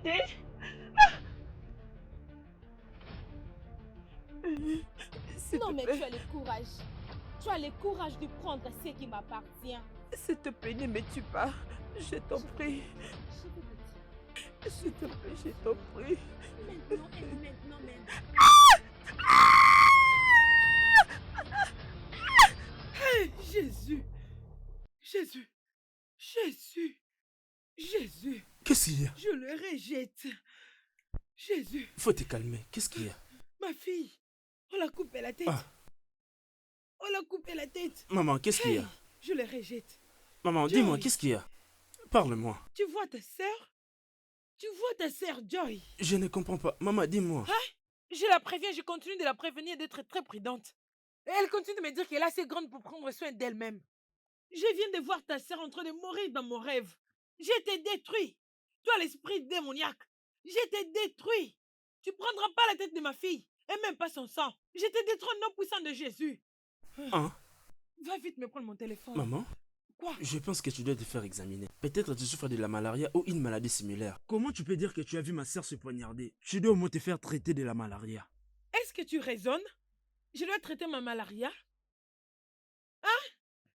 arrêter. Non, mais tu as le courage. Tu as le courage de prendre ce qui m'appartient. S'il te plaît, ne me tue pas. Je t'en prie. S'il te plaît, je t'en prie. Maintenant. Hey, Jésus. Jésus. Qu'est-ce qu'il y a? Je le rejette. Jésus. Faut te calmer. Qu'est-ce qu'il y a? Ma fille. On l'a coupé la tête. Ah. On l'a coupé la tête. Maman, qu'est-ce qu'il y a? Je le rejette. Maman, Joy. dis-moi, qu'est-ce qu'il y a? Parle-moi. Tu vois ta sœur? Joy? Je ne comprends pas. Maman, dis-moi. Je la préviens, je continue de la prévenir d'être très prudente. Et elle continue de me dire qu'elle est assez grande pour prendre soin d'elle-même. Je viens de voir ta sœur en train de mourir dans mon rêve. Je t'ai détruit. Toi, l'esprit démoniaque. Je t'ai détruit. Tu ne prendras pas la tête de ma fille. Et même pas son sang. Je te détruis au nom puissant de Jésus. Hein? Va vite me prendre mon téléphone. Maman? Quoi? Je pense que tu dois te faire examiner. Peut-être tu souffres de la malaria ou une maladie similaire. Comment tu peux dire que tu as vu ma sœur se poignarder? Tu dois au moins te faire traiter de la malaria. Est-ce que tu raisonnes? Je dois traiter ma malaria? Hein?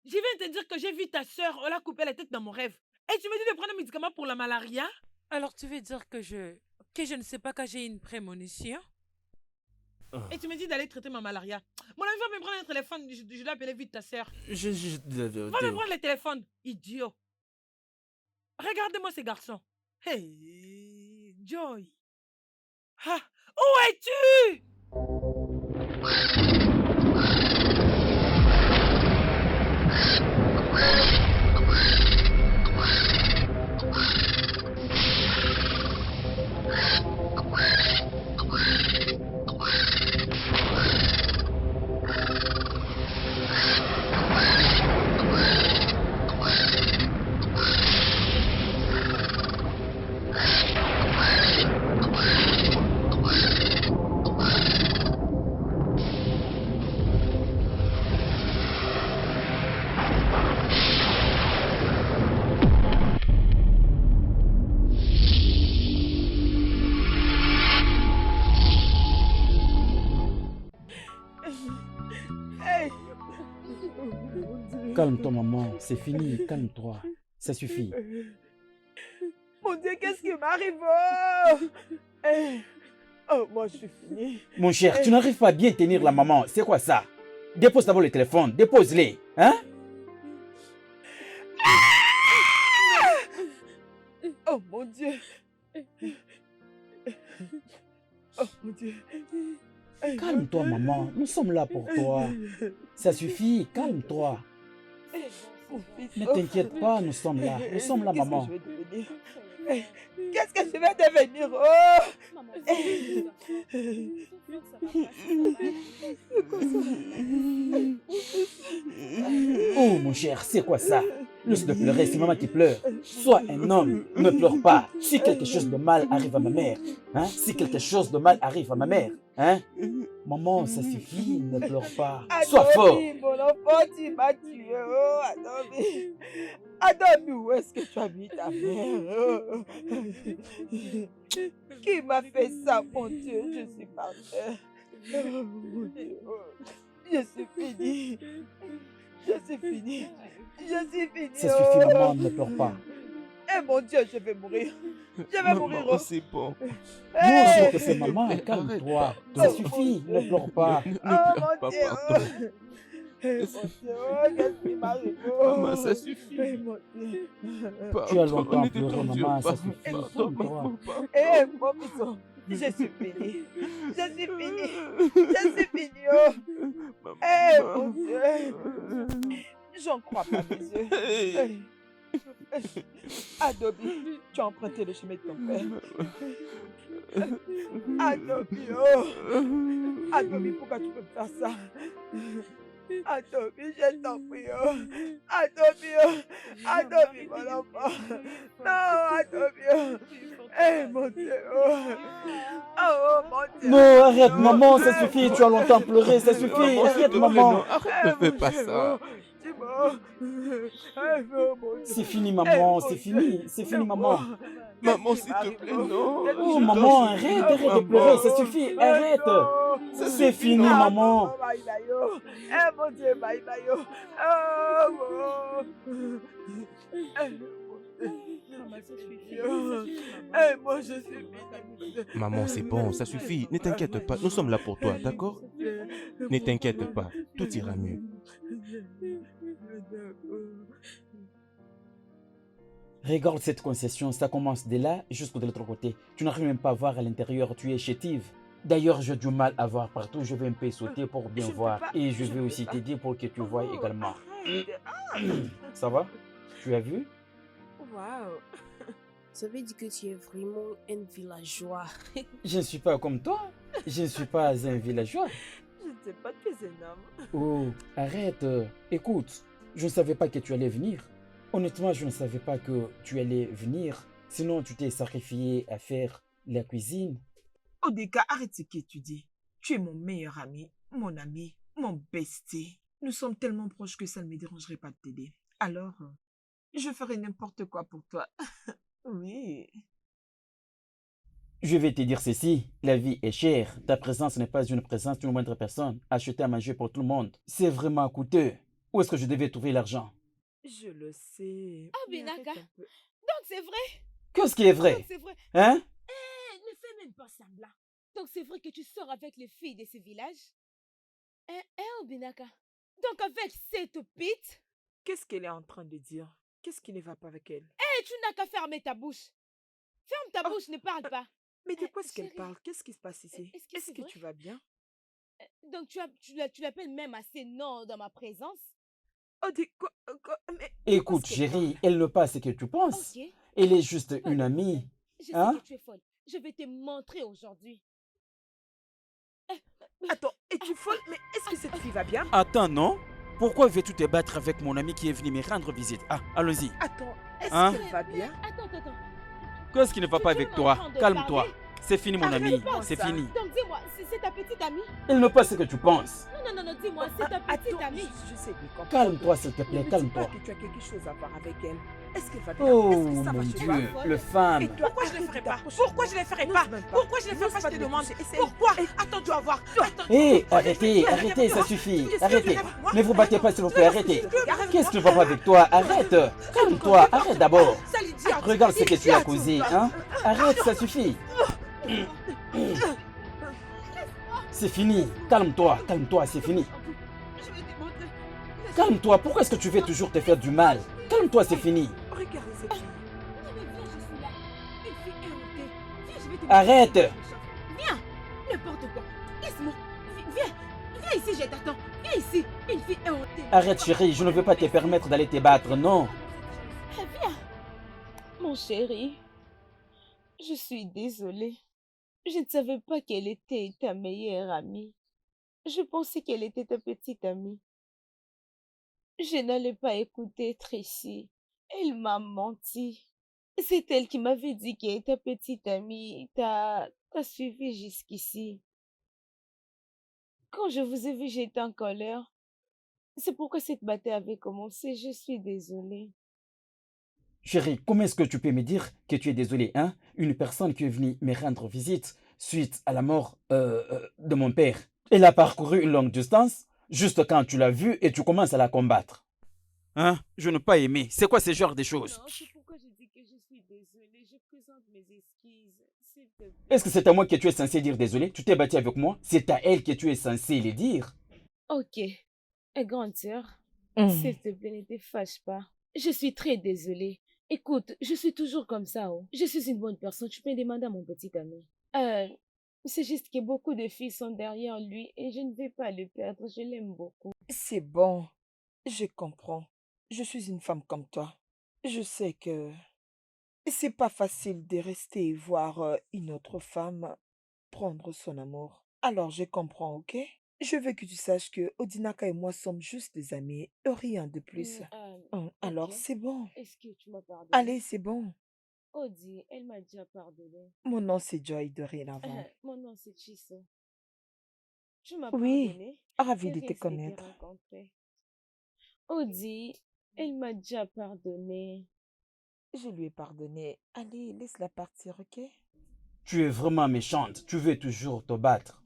Je viens te dire que j'ai vu ta sœur, on l'a coupé la tête dans mon rêve. Et tu me dis de prendre un médicament pour la malaria? Alors tu veux dire que je ne sais pas quand j'ai une prémonition? Et tu me dis d'aller traiter ma malaria. Mon ami va me prendre un téléphone, je dois appeler vite ta sœur. Va me prendre le téléphone, idiot. Regarde-moi ces garçons. Hey, Joy. Ah, où es-tu? Calme-toi, maman, c'est fini, calme-toi. Ça suffit. Mon Dieu, qu'est-ce qui m'arrive? Oh, moi, je suis fini. Mon cher, tu n'arrives pas à bien tenir la maman. C'est quoi ça? Dépose d'abord le téléphone, dépose-les. Hein? Oh, mon Dieu. Oh, mon Dieu. Calme-toi, maman. Nous sommes là pour toi. Ça suffit, calme-toi. Ne t'inquiète pas, nous sommes là. Nous sommes là, maman. Qu'est-ce que je vais devenir? Oh, mon cher, c'est quoi ça? Laisse de pleurer, c'est maman qui pleure. Sois un homme, ne pleure pas. Si quelque chose de mal arrive à ma mère, hein? Si quelque chose de mal arrive à ma mère, hein? Maman, ça suffit, ne pleure pas. Sois fort. Mon enfant, tu m'as tué. Oh, Adobe. Adobe, où est-ce que tu as mis ta mère? Qui m'a fait ça, mon Dieu? Je suis parfaite. Oh, mon Dieu. Je suis fini. Ça suffit, maman, ne pleure pas. Eh mon Dieu, je vais mourir. Je vais mourir. Oh, c'est bon. Bien sûr que c'est maman, calme-toi. Ça suffit, ne pleure pas. Ne pleure pas, Dieu. pardon. Mon Dieu, qu'est-ce qui m'arrive? Maman, ça suffit. Mon Dieu. Tu as longtemps pleuré, maman, ça suffit. Calme-toi. Eh, mon fils, je suis fini. Oh. Eh, mon Dieu. J'en crois pas mes yeux. Adobe, tu as emprunté le chemin de ton père. Adobe, oh. Adobe, pourquoi tu peux faire ça? Adobe, je t'en prie, oh. Adobe, mon enfant. Non, Adobe. Eh, mon Dieu, oh. Oh, mon Dieu. Non, arrête, maman, ça suffit. Tu as longtemps pleuré, ça suffit. Arrête, maman. Arrête, ne fais pas ça. C'est fini, maman, c'est fini, maman. Maman, s'il te plaît, non. Oh, Je maman, t'en arrête, supplie, arrête de maman. pleurer, ça suffit, arrête. Ça C'est suffit, fini, non. maman. Maman, ça suffit. Ça suffit, Moi, je suis fini. Maman, c'est bon, ça suffit. Ne t'inquiète pas, nous sommes là pour toi, d'accord? Ne t'inquiète pas, tout ira mieux. Regarde cette concession, ça commence de là jusqu'au de l'autre côté. Tu n'arrives même pas à voir à l'intérieur, tu es chétive. D'ailleurs, j'ai du mal à voir partout, je vais un peu sauter pour bien Je peux voir. pas, Et je je vais peux aussi pas. t'aider pour que tu voies également. Arrête. Ça va? Tu as vu? Waouh. Ça veut dire que tu es vraiment un villageois. Je ne suis pas comme toi. Je ne suis pas un villageois. Je ne sais pas, tu es un homme. Oh, arrête. Écoute, je ne savais pas que tu allais venir. Honnêtement, je ne savais pas que tu allais venir. Sinon, tu t'es sacrifié à faire la cuisine. Odeka, arrête ce que tu dis. Tu es mon meilleur ami, mon bestie. Nous sommes tellement proches que ça ne me dérangerait pas de t'aider. Alors, je ferai n'importe quoi pour toi. Oui. Je vais te dire ceci, la vie est chère. Ta présence n'est pas une présence d'une moindre personne. Acheter à manger pour tout le monde, c'est vraiment coûteux. Où est-ce que je devais trouver l'argent? Je le sais. Ah, mais Binaka. arrête un peu. Donc c'est vrai. Qu'est-ce qui est Donc vrai? c'est vrai. Hein? Ne fais même pas semblant. Donc c'est vrai que tu sors avec les filles de ce village? Binaka. Donc avec cette pite? Qu'est-ce qu'elle est en train de dire? Qu'est-ce qui ne va pas avec elle? Tu n'as qu'à fermer ta bouche. Ferme ta bouche, ne parle pas. Mais de quoi est-ce qu'elle Chérie, parle? Qu'est-ce qui se passe ici? est-ce que Est-ce c'est que vrai? tu vas bien? Donc tu l'appelles même à ses noms dans ma présence? Mais Écoute, qu'est-ce qu'elle chérie, elle ne pas ce que tu penses. Ok. Elle est juste Pas une de amie. problème. Je sais Hein? que tu es folle. Je vais te montrer aujourd'hui. Attends, es-tu folle? Mais est-ce que cette fille va bien? Attends, non? Pourquoi veux-tu te battre avec mon ami qui est venu me rendre visite? Ah, allons-y. Attends, est-ce Hein? qu'elle va bien? Attends. Qu'est-ce qui ne va pas Tu es avec en toi? train de Calme-toi. parler? C'est fini, mon ami. Arrête-moi C'est ça. fini. Donc dis-moi, c'est ta petite amie? Elle ne pas ce que tu penses. Non, dis-moi, c'est ta petite Attends, amie. je sais, mais comprends. Calme-toi, s'il te Ne plaît, me dis calme-toi. pas que tu as quelque chose à voir avec elle. Est-ce qu'elle va bien? Oh, Est-ce que ça va mon chez Dieu, toi? le femme. Et toi, Pourquoi je ne le arrête ferai de pas? t'approcher Pourquoi de je moi. ne le ferai N'ose pas? même pas. Pourquoi je ne le ferai N'ose pas? Je de te me demande. toucher. Essaye. Pourquoi? Et- Attends, tu vas voir. Attends. Hé, arrêtez, ça suffit. Arrêtez. Ne vous battez pas, s'il vous plaît, arrêtez. Qu'est-ce qui ne va pas avec toi? Arrête. Calme-toi, arrête d'abord. Sale idiote. Regarde ce que tu as Idiote. causé, hein? Arrête, ça suffit. C'est fini. Calme-toi, c'est fini. Je vais te montrer. Calme-toi, pourquoi est-ce que tu veux toujours te faire du mal? Calme-toi, c'est fini. Regardez cette fille. Non, mais viens, je suis là. Une fille éhontée. Viens, je vais te Arrête. montrer quelque chose. Viens, n'importe quoi. Laisse-moi. Viens ici, je t'attends. Viens ici, une fille éhontée. Arrête, chérie, je ne veux pas te permettre d'aller te battre, non. Viens. Mon chéri, je suis désolée. Je ne savais pas qu'elle était ta meilleure amie. Je pensais qu'elle était ta petite amie. Je n'allais pas écouter Tracy. Elle m'a menti. C'est elle qui m'avait dit que ta petite amie t'a suivi jusqu'ici. Quand je vous ai vu, j'étais en colère. C'est pourquoi cette bataille avait commencé. Je suis désolée. Chérie, comment est-ce que tu peux me dire que tu es désolé, hein? Une personne qui est venue me rendre visite suite à la mort de mon père. Elle a parcouru une longue distance juste quand tu l'as vue et tu commences à la combattre. Hein? Je n'ai pas aimé. C'est quoi ce genre de choses? Non, c'est pourquoi je dis que je suis désolée. Je présente mes excuses. S'il te plaît. Est-ce que c'est à moi que tu es censé dire désolé? Tu t'es battu avec moi? C'est à elle que tu es censé le dire? Ok. Grande sœur, s'il te plaît, ne te fâche pas. Je suis très désolée. Écoute, je suis toujours comme ça. Oh. Je suis une bonne personne. Tu peux demander à mon petit ami. C'est juste que beaucoup de filles sont derrière lui et je ne vais pas le perdre. Je l'aime beaucoup. C'est bon. Je comprends. Je suis une femme comme toi. Je sais que c'est pas facile de rester et voir une autre femme prendre son amour. Alors je comprends, ok? Je veux que tu saches que Odinaka et moi sommes juste des amis, rien de plus. Alors ok. c'est bon. Est-ce que tu m'as pardonné? Allez, c'est bon. Odi, elle m'a déjà pardonné. Mon nom c'est Joy dorénavant. Mon nom c'est Chiso. Tu m'as Oui, pardonné? ravi Et de te risque connaître. rencontrer. Audi, elle m'a déjà pardonné. Je lui ai pardonné. Allez, laisse-la partir, ok? Tu es vraiment méchante. Tu veux toujours te battre.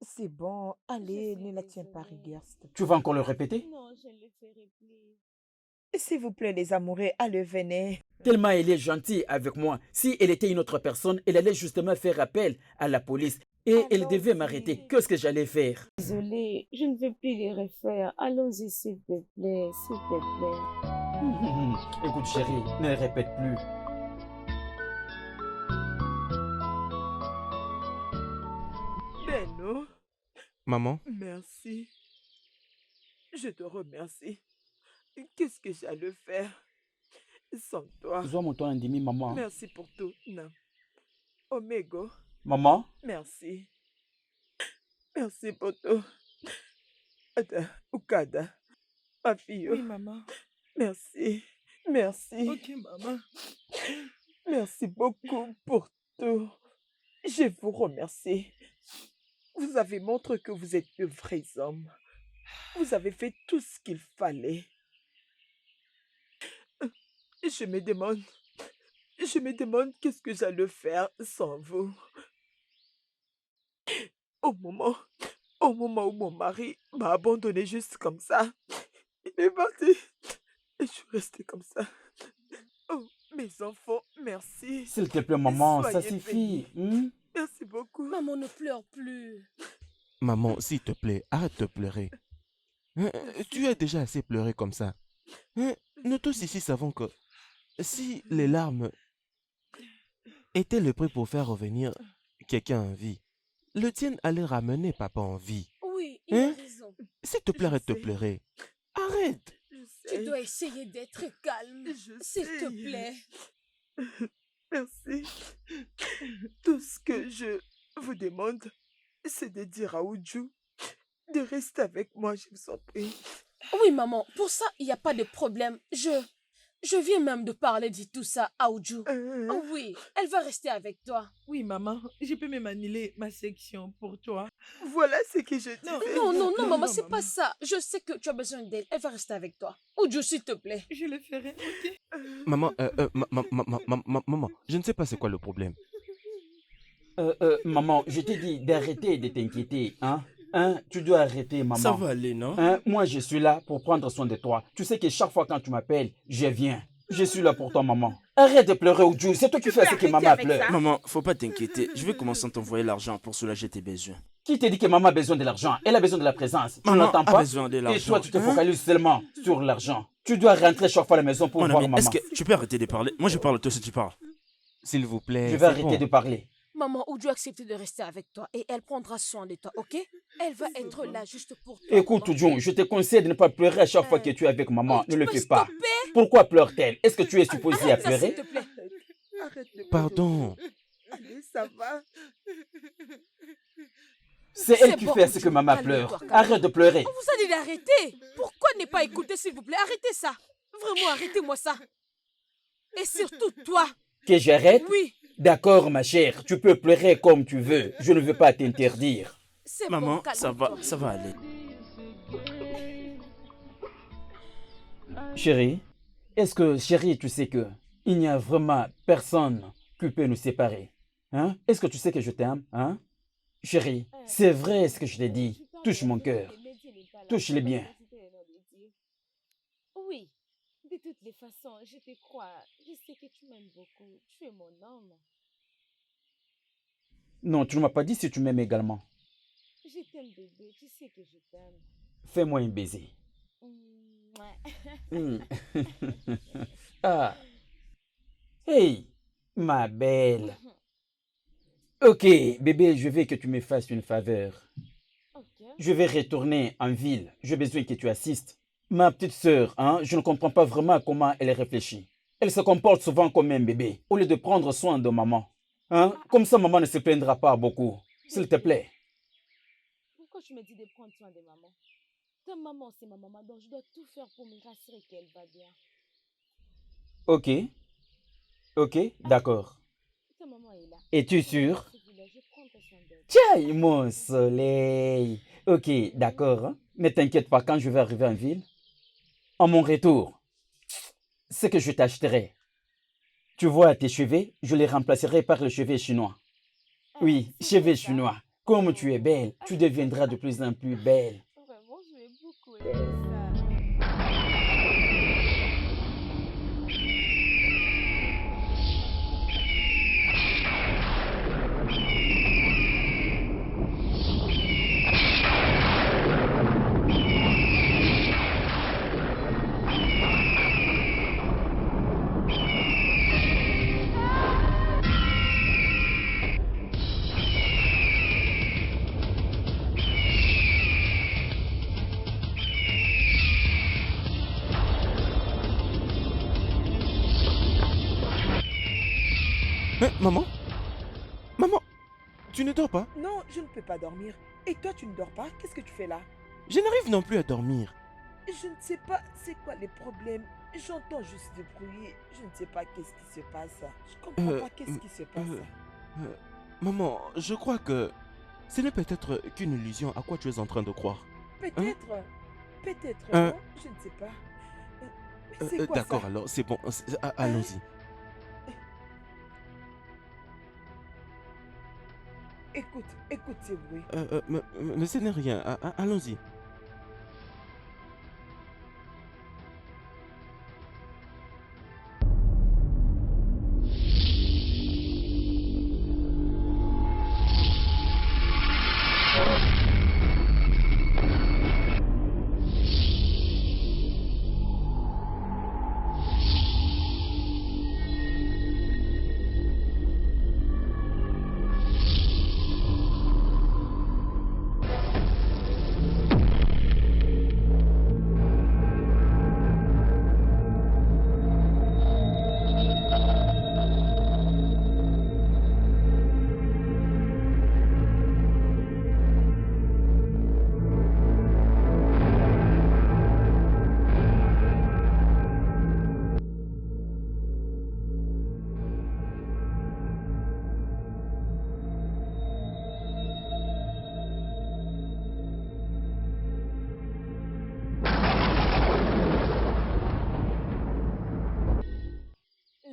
C'est bon, Je allez, suis ne la tiens pas désolée. rigueur, s'il te Tu plaît. vas encore le répéter? Non, je ne le ferai plus. S'il vous plaît, les amoureux, allez, venez. Tellement elle est gentille avec moi. Si elle était une autre personne, elle allait justement faire appel à la police. Et elle devait m'arrêter. Allons-y. Qu'est-ce que j'allais faire? Désolée, je ne veux plus les refaire. Allons-y, s'il te plaît, s'il te plaît. Écoute chérie, ne le répète plus. Beno, Maman, merci. Je te remercie. Qu'est-ce que j'allais faire sans toi? Zoa mon toit demi maman. Merci pour tout, Nam. Omego, Maman? merci. Merci pour tout. Ada, Ukada, ma fille. Oui, maman. Merci. Merci. Ok, maman. Merci beaucoup pour tout. Je vous remercie. Vous avez montré que vous êtes de vrais hommes. Vous avez fait tout ce qu'il fallait. Je me demande qu'est-ce que j'allais faire sans vous. Au moment où mon mari m'a abandonné juste comme ça, il est parti et je suis restée comme ça. Oh, mes enfants, merci. S'il te plaît maman, ça Soyez suffit. Merci beaucoup. Maman, ne pleure plus. maman, s'il te plaît, arrête de pleurer. Hein, tu as déjà assez pleuré comme ça. Hein, nous tous ici savons que si les larmes étaient le prix pour faire revenir quelqu'un en vie, le tien allait ramener papa en vie. Oui, il a raison. S'il te plaît, Je arrête de sais. pleurer. Arrête. Je sais. Essayer d'être calme. Je sais. plaît. Merci. Tout ce que je vous demande, c'est de dire à Oudjou de rester avec moi, je vous en prie. Oui, maman, pour ça, il n'y a pas de problème. Je viens même de parler de tout ça à Oudjou. Oh oui, elle va rester avec toi. Oui, maman. Je peux même annuler ma section pour toi. Voilà ce que je dis. Non, maman, c'est pas ça. Je sais que tu as besoin d'elle. Elle va rester avec toi. Oudjou, s'il te plaît. Je le ferai, ok? Maman, maman, je ne sais pas c'est quoi le problème. Maman, je t'ai dit d'arrêter de t'inquiéter, hein? Tu dois arrêter, maman. Ça va aller, non? Moi, je suis là pour prendre soin de toi. Tu sais que chaque fois quand tu m'appelles, je viens. Je suis là pour toi, maman. Arrête de pleurer, Oudjou. C'est toi qui fais ce que maman pleure. Maman, faut pas t'inquiéter. Je vais commencer à t'envoyer l'argent pour soulager tes besoins. Qui te dit que maman a besoin de l'argent? Elle a besoin de la présence. Tu Maman n'entends a pas? besoin de Et l'argent. toi, tu te focalises seulement sur l'argent. Tu dois rentrer chaque fois à la maison pour Mon voir ami, maman. est-ce que tu peux arrêter de parler? Moi, je parle, toi aussi tu parles. S'il vous plaît. Je vais c'est arrêter bon. de parler. Maman, Oudjou a accepté de rester avec toi et elle prendra soin de toi, ok? Elle va être là juste pour toi. Écoute, maman. Oudjou, je te conseille de ne pas pleurer à chaque fois que tu es avec maman. Oh, Ne tu le peux fais pas. stopper? Pourquoi pleure-t-elle? Est-ce que tu es supposé à Arrête ça, s'il pleurer? te plaît. Arrête de pleurer. Pardon. Allez, ça va. C'est elle C'est qui bon, fait ce que Oudjou, maman calme-toi, pleure. calme-toi. Arrête de pleurer. On vous a dit d'arrêter. Pourquoi ne pas écouter, s'il vous plaît? Arrêtez ça. Vraiment, arrêtez-moi ça. Et surtout toi. Que j'arrête? Oui, D'accord, ma chère. Tu peux pleurer comme tu veux. Je ne veux pas t'interdire. c'est Maman, bon, ça calme-toi. va aller. Chérie, est-ce que, chérie, tu sais que il n'y a vraiment personne qui peut nous séparer? Hein? Est-ce que tu sais que je t'aime? Hein? Chérie, c'est vrai ce que je t'ai dit. Touche mon cœur. Touche-le bien. Oui, de toutes les façons, je te crois. Je sais que tu m'aimes beaucoup. Tu es mon homme. Non, tu ne m'as pas dit si tu m'aimes également. Je t'aime, bébé. Tu sais que je t'aime. Fais-moi un baiser. Ouais. Hmm. Ah. Hey, ma belle. Ok, bébé, je veux que tu me fasses une faveur. Ok. Je vais retourner en ville. J'ai besoin que tu assistes. Ma petite sœur, hein, je ne comprends pas vraiment comment elle réfléchit. Elle se comporte souvent comme un bébé, au lieu de prendre soin de maman. Hein? Comme ça, maman ne se plaindra pas beaucoup. S'il te plaît. Pourquoi tu me dis de prendre soin de maman? Ta maman, c'est ma maman, donc je dois tout faire pour me rassurer qu'elle va bien. Ok. Ok, d'accord. Ta maman est là. Es-tu sûr? S'il vous plaît, je prends soin d'elle. Tiens, mon soleil. Ok, d'accord. Hein. Ne t'inquiète pas, quand je vais arriver en ville, En mon retour, ce que je t'achèterai, tu vois tes cheveux, je les remplacerai par les cheveux chinois. Oui, cheveux chinois. Comme tu es belle, tu deviendras de plus en plus belle. Vraiment, je vais beaucoup aimer ça. Hein, maman? Maman, tu ne dors pas? Non, je ne peux pas dormir. Et toi, tu ne dors pas? Qu'est-ce que tu fais là? Je n'arrive non plus à dormir. Je ne sais pas c'est quoi les problèmes. J'entends juste du bruit. Je ne sais pas qu'est-ce qui se passe. Je comprends pas qu'est-ce qui se passe. Maman, je crois que ce n'est peut-être qu'une illusion à quoi tu es en train de croire. Peut-être. Peut-être, Hein? non? Je ne sais pas. Mais c'est quoi D'accord, ça? alors, c'est bon. Allons-y. Écoute ces bruits. Mais ce n'est rien. Allons-y.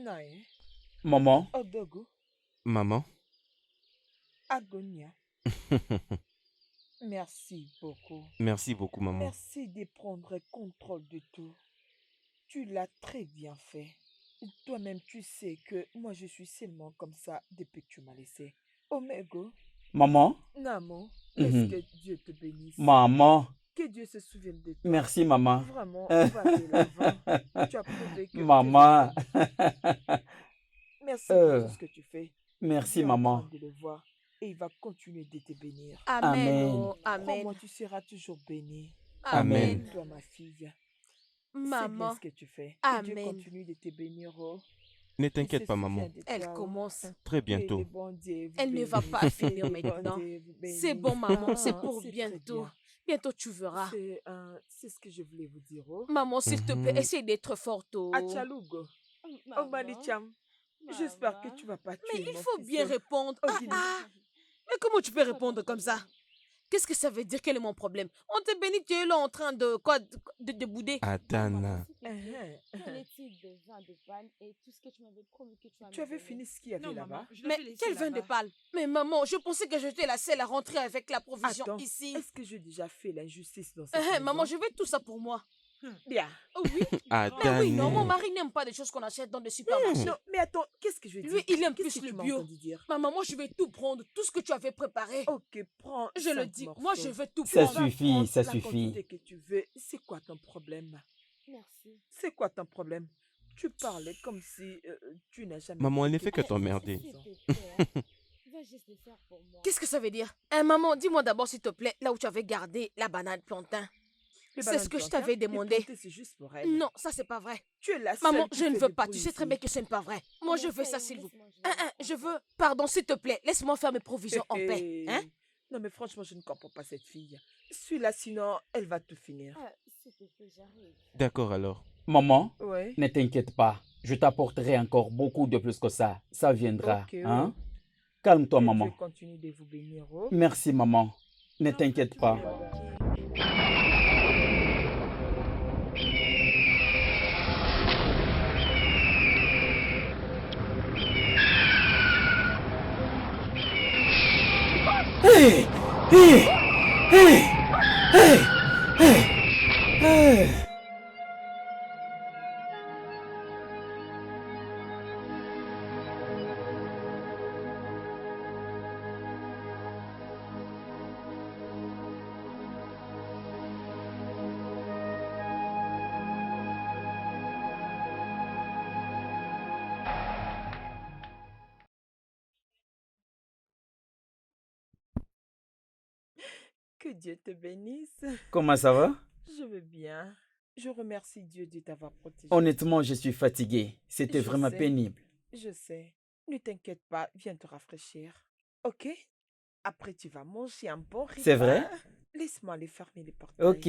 Nae, Maman, Odogo, Maman? Agonia, merci beaucoup. Merci beaucoup, maman. Merci de prendre contrôle de tout. Tu l'as très bien fait. Toi-même, tu sais que moi, je suis seulement comme ça depuis que tu m'as laissé. Omego, maman, Namo, Mhm. laisse que Dieu te bénisse. maman, Que Dieu se souvienne de toi. merci maman. Vraiment, va de l'avant. Tu as prouvé que Maman, Dieu t'aime. Merci pour tout ce que tu fais. merci Dieu est en maman. train de le voir et il va continuer de te bénir. Amen. Amen. Oh, amen. Crois-moi, tu seras toujours béni. Amen. Toi, ma fille. C'est bien Maman, ce que tu fais. Que Dieu Amen. continue de te bénir. Oh. Ne Il t'inquiète se pas, souvient maman. de elle toi, oh. commence. Très Que le bientôt. bon Dieu vous Elle ne va bénisse. pas Que finir le bon maintenant. Dieu vous C'est bénisse. bon, maman, c'est Ah, pour c'est très bientôt. bien. Bientôt, tu verras. C'est ce que je voulais vous dire. Oh. Maman, s'il te plaît, Mhm. essaye d'être forte. Oh. Achalugo, Maman, Omanicham, j'espère que tu vas pas Mais tuer il mon faut fils. bien répondre. Ah, Ogini. ah. Mais comment tu peux répondre comme ça? Qu'est-ce que ça veut dire? Quel est mon problème? On te bénit, tu es là en train de quoi? De bouder. Adana. Quel est-il de vin de panne et tout ce que tu m'avais promis que tu Tu avais fini ce qu'il y avait Non, là-bas? maman, je Mais l'avais laissé quel vin de là-bas. pâle? Mais maman, je pensais que j'étais la seule à rentrer avec la provision Attends, ici. est-ce que j'ai déjà fait l'injustice dans cette maison? Maman, je veux tout ça pour moi. Bien. Oh oui. Adana. Oui, non, mon mari n'aime pas des choses qu'on achète dans des supermarchés. Non, mais attends, qu'est-ce que je dis? Lui, il aime Qu'est-ce plus que le tu m'as bio. entendu dire? Maman, moi, je vais tout prendre, tout ce que tu avais préparé. Ok, prends Je le 5 dis, morceaux. moi, je veux tout Ça prendre. Va suffit, prendre ça la suffit. quantité que tu veux. C'est quoi ton problème? Merci. C'est quoi ton problème? Tu parlais comme si tu n'as jamais... Maman, elle ne fait fait que t'emmerder. S'il te plaît, va juste le faire pour moi. Qu'est-ce que ça veut dire? Maman, dis-moi d'abord, s'il te plaît, là où tu avais gardé la banane plantain. C'est ce que je t'avais demandé. C'est juste pour elle. Non, ça, c'est pas vrai. Tu es la seule Maman, qui je ne fait veux du pas. bruit Tu sais très ici. bien que ce n'est pas vrai. Moi, je veux ça, Voyons, s'il vous plaît. laisse-moi jouer. Je veux... Pardon, s'il te plaît, laisse-moi faire mes provisions en paix. Hein? Non, mais franchement, je ne comprends pas cette fille. Suis-là, sinon, elle va tout finir. Ah, s'il te plaît, j'arrive. D'accord alors. Maman, Ouais. ne t'inquiète pas. Je t'apporterai encore beaucoup de plus que ça. Ça viendra. Ok, Hein? Calme-toi, Que maman. Dieu continue de vous bénir. Oh. Merci, maman. Ne t'inquiète pas. Hey! Hey! Hey! Hey! Hey! Hey! Que Dieu te bénisse. Comment ça va? Je vais bien. Je remercie Dieu de t'avoir protégé. Honnêtement, je suis fatigué. C'était Je vraiment sais. pénible. Je sais. Ne t'inquiète pas, viens te rafraîchir. Ok? Après, tu vas manger un bon repas. C'est vrai? Laisse-moi aller fermer les portails. Ok.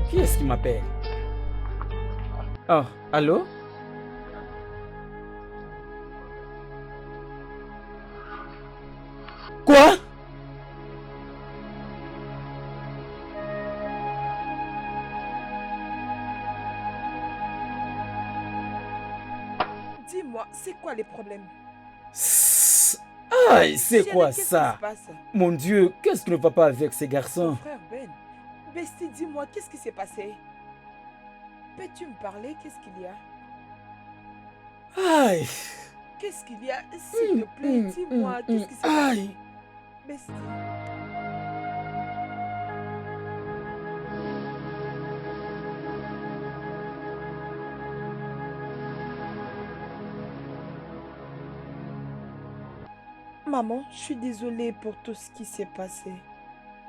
Qui est-ce qui m'appelle? Oh, allô? Quoi? Dis-moi, c'est quoi les problèmes? Aïe, c'est Chérie, quoi qu'est-ce qui ça? se passe? Mon Dieu, qu'est-ce qui ne va pas avec ces Ton garçons? frère Ben. Bestie, dis-moi, qu'est-ce qui s'est passé? Peux-tu me parler? Qu'est-ce qu'il y a? Aïe. Qu'est-ce qu'il y a? S'il te plaît, dis-moi, qu'est-ce qui s'est passé? Aïe. Bestie. Maman, je suis désolée pour tout ce qui s'est passé.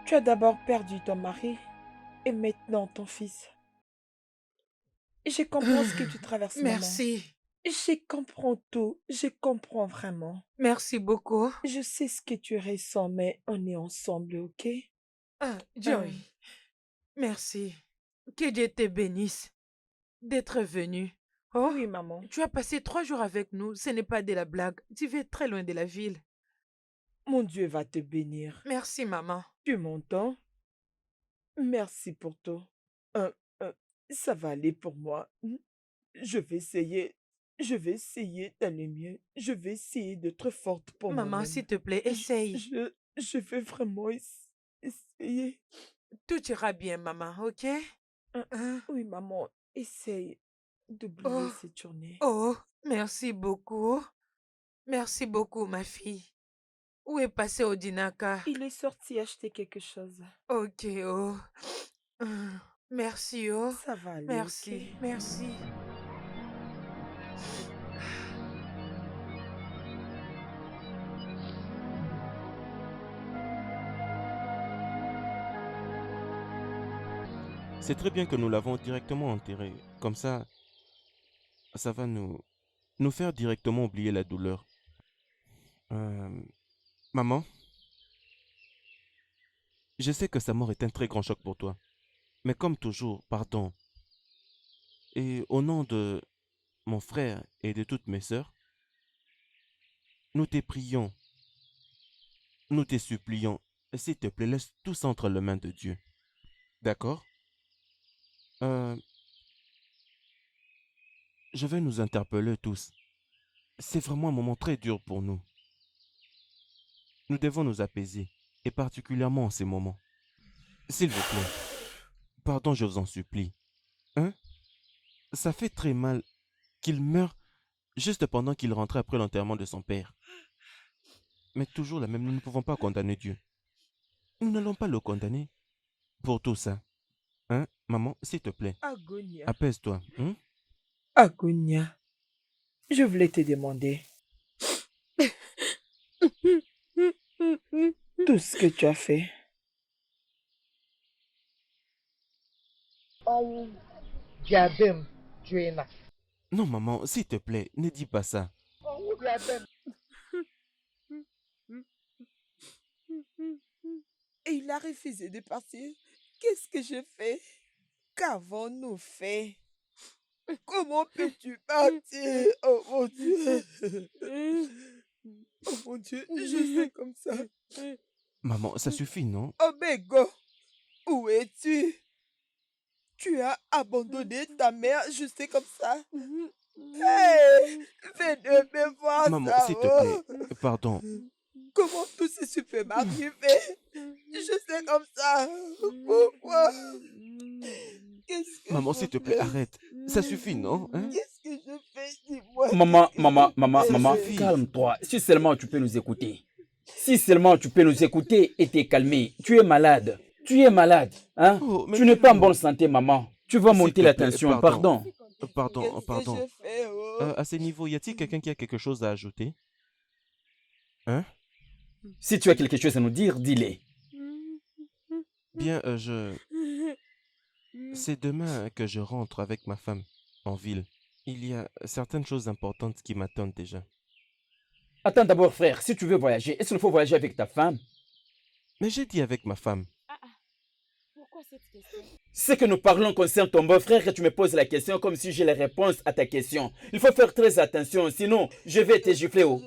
Tu as d'abord perdu ton mari et maintenant ton fils. Je comprends ce que tu traverses, maman. Merci. Je comprends tout. Je comprends vraiment. Merci beaucoup. Je sais ce que tu ressens, mais on est ensemble, ok? Ah, Joy, merci. Que Dieu te bénisse d'être venu. Oh, Oui, maman. tu as passé 3 jours avec nous. Ce n'est pas de la blague. Tu vas très loin de la ville. Mon Dieu va te bénir. Merci, maman. Tu m'entends? Merci pour tout. Euh, ça va aller pour moi. Je vais essayer. Je vais essayer d'aller mieux. Je vais essayer d'être forte pour Maman, moi-même. s'il te plaît, essaye. Je vais vraiment essayer. Tout ira bien, maman, ok? Hein? Oui, maman, essaye d'oublier Oh. cette journée. Oh, merci beaucoup. Merci beaucoup, ma fille. Où est passé Odinaka? Il est sorti acheter quelque chose. Ok, oh. Merci, oh. Ça va aller, Merci, ok? merci. C'est très bien que nous l'avons directement enterré. Comme ça va nous faire directement oublier la douleur. Maman, je sais que sa mort est un très grand choc pour toi. Mais comme toujours, pardon. Et au nom de mon frère et de toutes mes sœurs, nous te prions, nous te supplions, s'il te plaît, laisse tout ça entre les mains de Dieu. D'accord? Je vais nous interpeller tous. C'est vraiment un moment très dur pour nous. Nous devons nous apaiser, et particulièrement en ces moments. S'il vous plaît, pardon, je vous en supplie. Hein? Ça fait très mal qu'il meure juste pendant qu'il rentrait après l'enterrement de son père. Mais toujours la même, nous ne pouvons pas condamner Dieu. Nous n'allons pas le condamner pour tout ça. Hein, maman, s'il te plaît, Agonia. apaise-toi. Hein? Agonia. Je voulais te demander. Tout ce que tu as fait. Non, maman, s'il te plaît, ne dis pas ça. Et il a refusé de partir. Qu'est-ce que j'ai fait? Qu'avons-nous fait? Comment peux-tu partir? Oh mon Dieu. Oh mon Dieu, je suis comme ça. Maman, ça suffit, non? Oh Bego, où es-tu? Tu as abandonné ta mère juste comme ça? Hey, venez me voir Maman, ça. s'il te plaît, pardon. Comment tout ceci peut m'arriver? Je sais comme ça. Pourquoi? Qu'est-ce que Maman, je s'il te plaît, fais? arrête. Ça suffit, non? Hein? Qu'est-ce que je fais? Dis-moi. Maman, qu'est-ce que maman, je maman, fais? maman, suffit. calme-toi. Si seulement tu peux nous écouter. Si seulement tu peux nous écouter et te calmer. Tu es malade. Tu es malade. Hein? Oh, mais Tu n'es pas en calme. bonne santé, maman. Tu vas S'il monter te la plaît, tension. pardon. Pardon. Pardon, Qu'est-ce que pardon. je fais? Oh? À ce niveau, y a-t-il quelqu'un qui a quelque chose à ajouter? Hein? Si tu as quelque chose à nous dire, dis-le. Bien, c'est demain que je rentre avec ma femme en ville. Il y a certaines choses importantes qui m'attendent déjà. Attends d'abord, frère. Si tu veux voyager, est-ce qu'il faut voyager avec ta femme? Mais j'ai dit avec ma femme. Pourquoi cette question? Ce que nous parlons concerne ton beau-frère et tu me poses la question comme si j'ai la réponse à ta question. Il faut faire très attention, sinon je vais te gifler. Oh.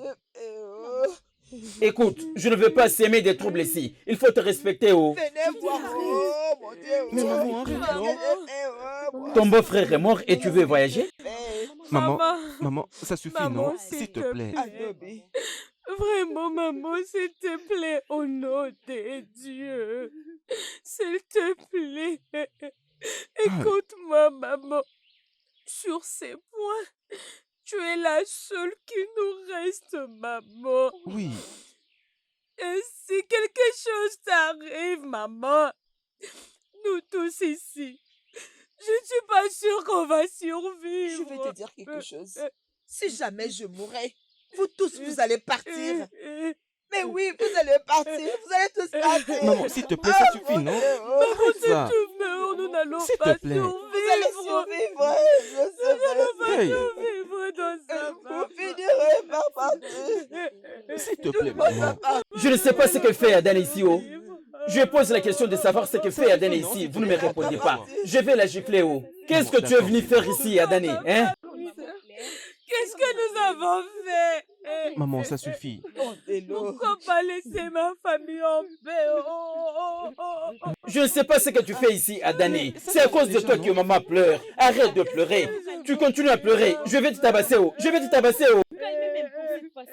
Écoute, je ne veux pas s'aimer des troubles ici. Il faut te respecter. Oh. Venez voir. Oh, mon Dieu. Mais maman, arrête, non? Ton beau-frère est mort et tu veux voyager? Maman, maman, ça suffit, Maman, non? s'il S'il te te plaît. Anobi. Vraiment, maman, s'il te plaît, au nom de Dieu. S'il te plaît. Écoute-moi, maman. Sur ces points, tu es la seule qui nous reste, maman. Oui, Et si quelque chose t'arrive, maman, nous tous ici, je ne suis pas sûre qu'on va survivre. Je vais te dire quelque chose. Si jamais je mourais, vous tous, vous allez partir. Mais oui, vous allez partir. Vous allez tous partir. maman, s'il te plaît, ça suffit, non? Arrête ça. Tu meurs, nous n'allons S'il pas te plaît. Vous allez survivre. survivre. Je sais. Hey, Survivre dans ça, Vous finirez par partir. s'il te plaît, maman. Je ne sais pas ce que fait Adan ici. Oh. Je pose la question de savoir ce que fait Adan ici. Vous ne me répondez pas. Je vais la gifler. Oh. Qu'est-ce que tu es venu faire ici, Adani? Hein? Qu'est-ce que nous avons fait? Maman, ça suffit. Pourquoi pas laisser ma famille en paix? Je ne sais pas ce que tu fais ici, Adani. C'est à cause de toi que maman pleure. Arrête de pleurer. Tu continues à pleurer. Je vais te tabasser. Oh. Je vais te tabasser. Oh. Calmez même pour cette fois-ci.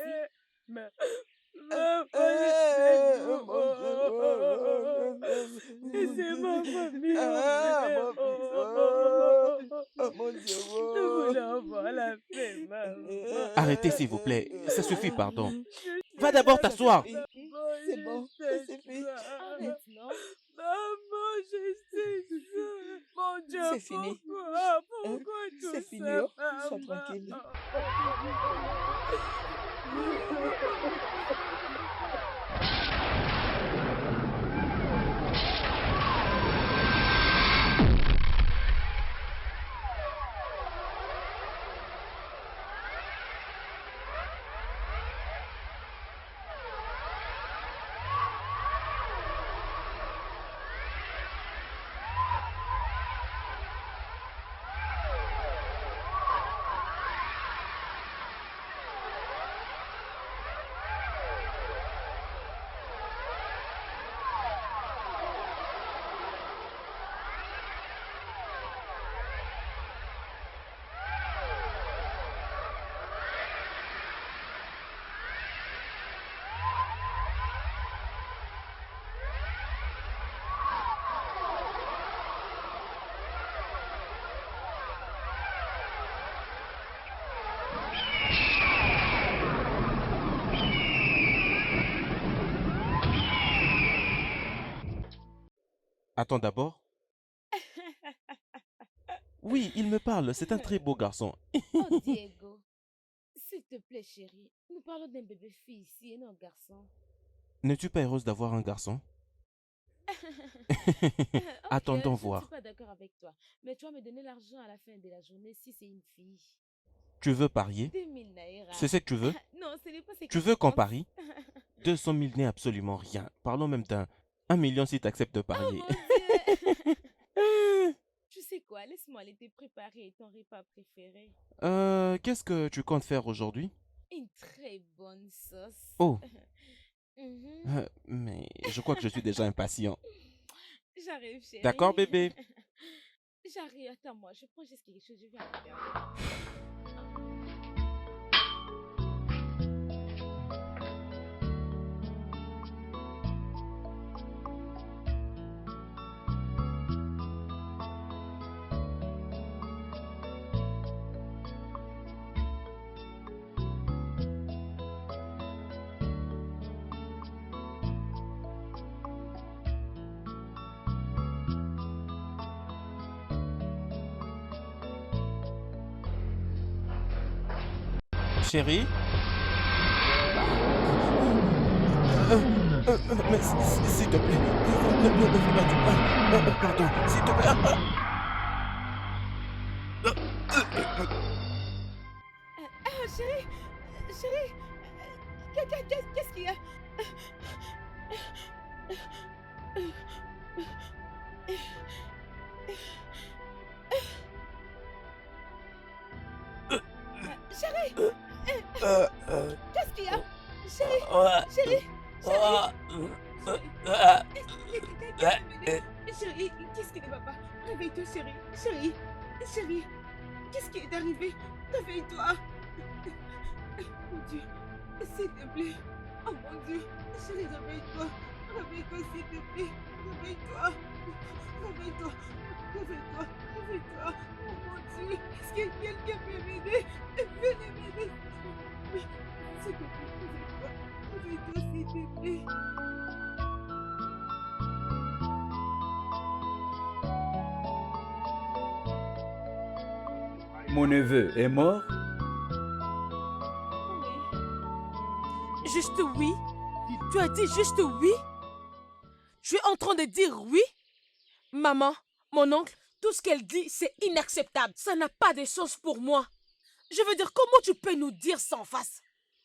C'est ma famille. Mon Dieu. Nous voulons avoir la paix, maman. Arrêtez, s'il vous plaît. Ça suffit, pardon. Va d'abord t'asseoir. C'est bon, ça suffit. Arrête, non? Maman, je sais ça. Mon Dieu, C'est fini. pourquoi tout C'est ça, fini, oh. maman? Sois tranquille. Attends d'abord. Oui, il me parle. C'est un très beau garçon. Oh, Diego. S'il te plaît, chérie. Nous parlons d'un bébé-fille ici et non garçon. N'es-tu pas heureuse d'avoir un garçon? Ok, Attendons je ne voir. suis pas d'accord avec toi. Mais tu vas me donner l'argent à la fin de la journée si c'est une fille. Tu veux parier? 2000 naira. C'est ce que tu veux? Non, ce n'est pas ce que Tu je veux qu'on pense. parie? 200 000 n'est absolument rien. Parlons même d'un 1 million si tu acceptes de Oh parier. mon Dieu. Tu sais quoi? Laisse-moi aller te préparer ton repas préféré. Qu'est-ce que tu comptes faire aujourd'hui? Une très bonne sauce. Oh, Mhm. mais je crois que je suis déjà impatient. J'arrive, chérie. D'accord, bébé? J'arrive, attends-moi. Je prends juste quelque chose, je viens regarder. Chérie? Mais s'il te plaît, ne fais pas du mal. Pardon, s'il te plaît. Chérie, chérie, qu'est-ce qu'il y a? Chérie, qu'est-ce qu'il y a? Chérie, chérie, qu'est-ce qui ne va pas? Réveille-toi, chérie, chérie, qu'est-ce qui est arrivé? Réveille-toi. Mon Dieu, s'il te plaît. Oh mon Dieu, chérie, réveille-toi. Réveille-toi, s'il te plaît. Réveille-toi. Réveille-toi. Réveille-toi. Réveille-toi. Oh mon Dieu, est-ce que quelqu'un peut m'aider? Venez m'aider. S'il te plaît, réveille-toi. Réveille-toi, s'il te plaît. Mon neveu est mort? Oui. Juste oui? Tu as dit juste oui? Tu es en train de dire oui? Maman, mon oncle, tout ce qu'elle dit, c'est inacceptable. Ça n'a pas de sens pour moi. Je veux dire, comment tu peux nous dire ça en face?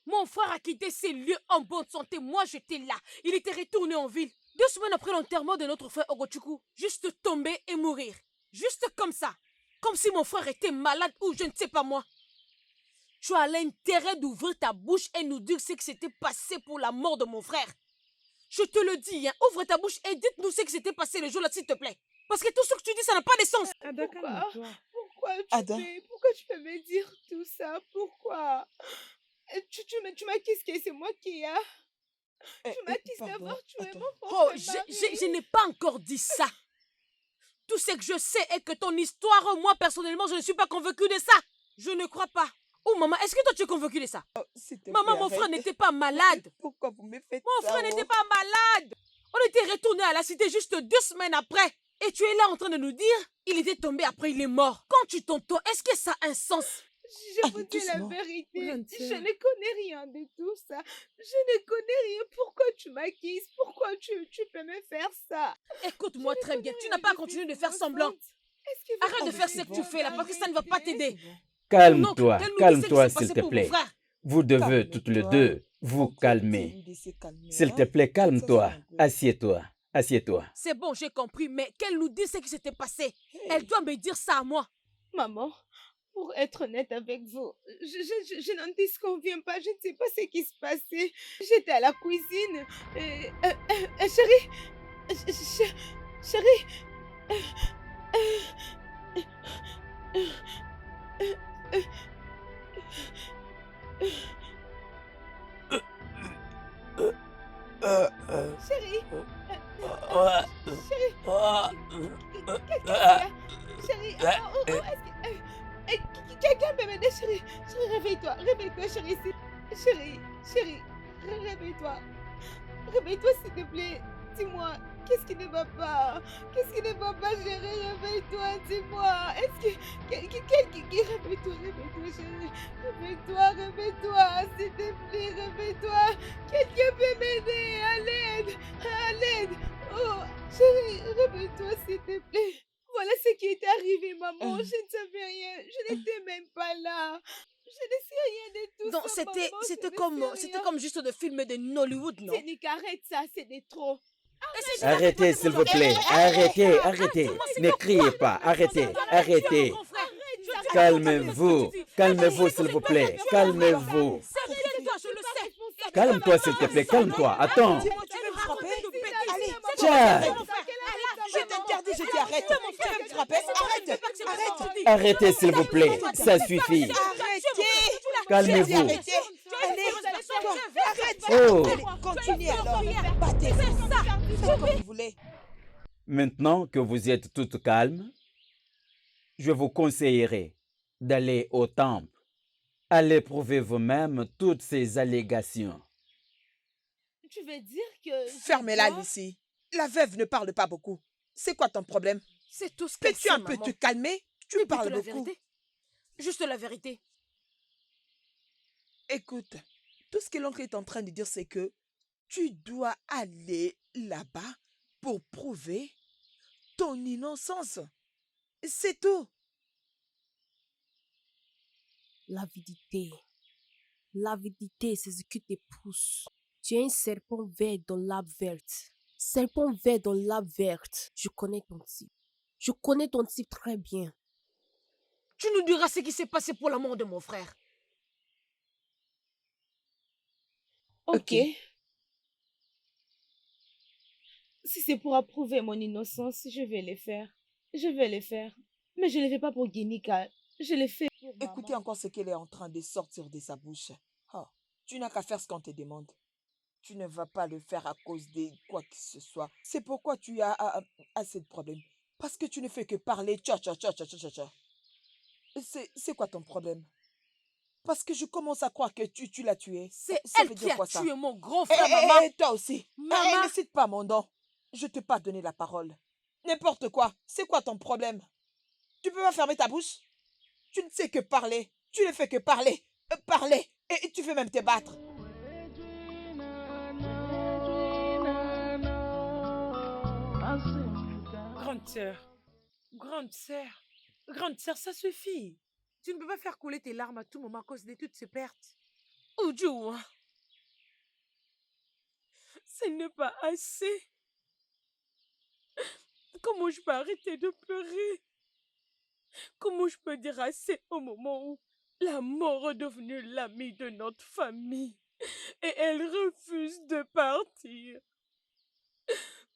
Mon frère a quitté ces lieux en bonne santé. Moi, j'étais là. Il était retourné en ville. 2 semaines après l'enterrement de notre frère Ogochukwu. Juste tomber et mourir. Juste comme ça. Comme si mon frère était malade ou je ne sais pas moi. Tu as l'intérêt d'ouvrir ta bouche et nous dire ce qui s'était passé pour la mort de mon frère. Je te le dis, hein, ouvre ta bouche et dites-nous ce qui s'était passé le jour-là, s'il te plaît. Parce que tout ce que tu dis, ça n'a pas de sens. Ada, calme-toi. Ada. Pourquoi tu peux me dire tout ça? Pourquoi? Tu m'as kiss, c'est moi qui a. Tu m'as kiss d'abord, tu es mon Oh, frère. je n'ai pas encore dit ça. Tout ce que je sais est que ton histoire, moi personnellement, je ne suis pas convaincue de ça. Je ne crois pas. Oh maman, est-ce que toi tu es convaincue de ça? S'il te Maman, plaît, mon frère arrête. n'était pas malade. Pourquoi vous me faites Mon ça? frère n'était pas malade. On était retourné à la cité juste 2 semaines après. Et tu es là en train de nous dire, il était tombé après, il est mort. Quand tu t'entends, est-ce que ça a un sens? Je vous dis la doucement. vérité. Grande Je sœur. ne connais rien de tout ça. Je ne connais rien. Pourquoi tu m'acquises? Pourquoi tu peux me faire ça? Écoute-moi très bien, tu n'as pas continué de faire semblant. Est-ce que vous Arrête de faire ce que tu fais là, parce que ça ne va pas t'aider. Calme-toi, Qu'elle nous dise ce qui calme-toi s'est passé s'il te pour mon plaît. frère. Vous devez toutes les deux vous calmer. S'il te plaît, calme-toi. Assieds-toi, assieds-toi. C'est bon, j'ai compris, mais qu'elle nous dise ce qui s'était passé. Elle doit me dire ça à moi. Maman, pour être honnête avec vous, je n'en disconviens pas. Je ne sais pas ce qui se passait. J'étais à la cuisine. Chérie, chérie. Chérie. Chérie. Qu'est-ce qu'il y a? Chérie. Quelqu'un peut m'aider, chérie. Chérie, réveille-toi. Réveille-toi, chérie. Chérie. Réveille-toi. Réveille-toi, s'il te plaît. Dis-moi, qu'est-ce qui ne va pas? Qu'est-ce qui ne va pas, chérie? Réveille-toi, dis-moi. Est-ce que... Réveille-toi, chérie. Réveille-toi, s'il te plaît, réveille-toi. Quelqu'un peut m'aider, à l'aide. Oh, chérie, réveille-toi, s'il te plaît. Voilà ce qui est arrivé, maman. Je ne savais rien. Je n'étais même pas là. Je ne sais rien de tout Non, ça, maman. c'était comme juste de film de Nollywood, non? C'est Nick, arrête ça, c'est des trop. Arrêtez, s'il vous plaît. Arrêtez. Ne criez pas. Arrêtez. Calmez-vous, s'il vous plaît. Calmez-vous. Calme-toi, je le sais. Calme-toi, s'il te plaît. Calme-toi. Attends. Tu veux me frapper? Allez, Tchad. je t'interdis, je dis arrête. Tu veux me frapper? Arrête. Arrêtez, s'il vous plaît. Ça suffit. Arrêtez. Calmez-vous. Arrêtez. Allez, toi, arrête. Oh. Allez, continuez alors. Battez-vous. Faites comme vous voulez. Maintenant que vous êtes toutes calmes, je vous conseillerais d'aller au temple. Allez prouver vous-même toutes ces allégations. Tu veux dire que... Fermez-la, Lucie. La veuve ne parle pas beaucoup. C'est quoi ton problème? C'est tout ce qu'elle Peux-tu sait, un peu maman. te calmer? Tu Oui, plutôt parles la beaucoup. vérité. Juste la vérité. Écoute, tout ce que l'oncle est en train de dire, c'est que tu dois aller là-bas pour prouver ton innocence. C'est tout. L'avidité, c'est ce qui te pousse. Tu es un serpent vert dans l'arbre verte. Serpent vert dans l'arbre verte. Je connais ton type. Je connais ton type très bien. Tu nous diras ce qui s'est passé pour la mort de mon frère. Ok. Si c'est pour approuver mon innocence, je vais le faire. Je vais le faire. Mais je ne le fais pas pour Guinika. Je le fais pour Écoutez maman. encore ce qu'elle est en train de sortir de sa bouche. Oh, tu n'as qu'à faire ce qu'on te demande. Tu ne vas pas le faire à cause de quoi que ce soit. C'est pourquoi tu as assez de problèmes. Parce que tu ne fais que parler. Tcha, tcha, tcha, tcha, tcha, tcha. C'est quoi ton problème? Parce que je commence à croire que tu l'as tué. C'est Ça elle veut qui dire a quoi, ça? tué mon grand frère, maman. Et toi aussi. Maman. Ne cite pas mon nom. Je t'ai pas donné la parole. N'importe quoi. C'est quoi ton problème? Tu peux pas fermer ta bouche? Tu ne sais que parler. Tu ne fais que parler. Parler. Et tu veux même te battre. Grande sœur, ça suffit. Tu ne peux pas faire couler tes larmes à tout moment à cause de toutes ces pertes. Uju, ce n'est pas assez. Comment je peux arrêter de pleurer? Comment je peux dire assez au moment où la mort est devenue l'amie de notre famille et elle refuse de partir?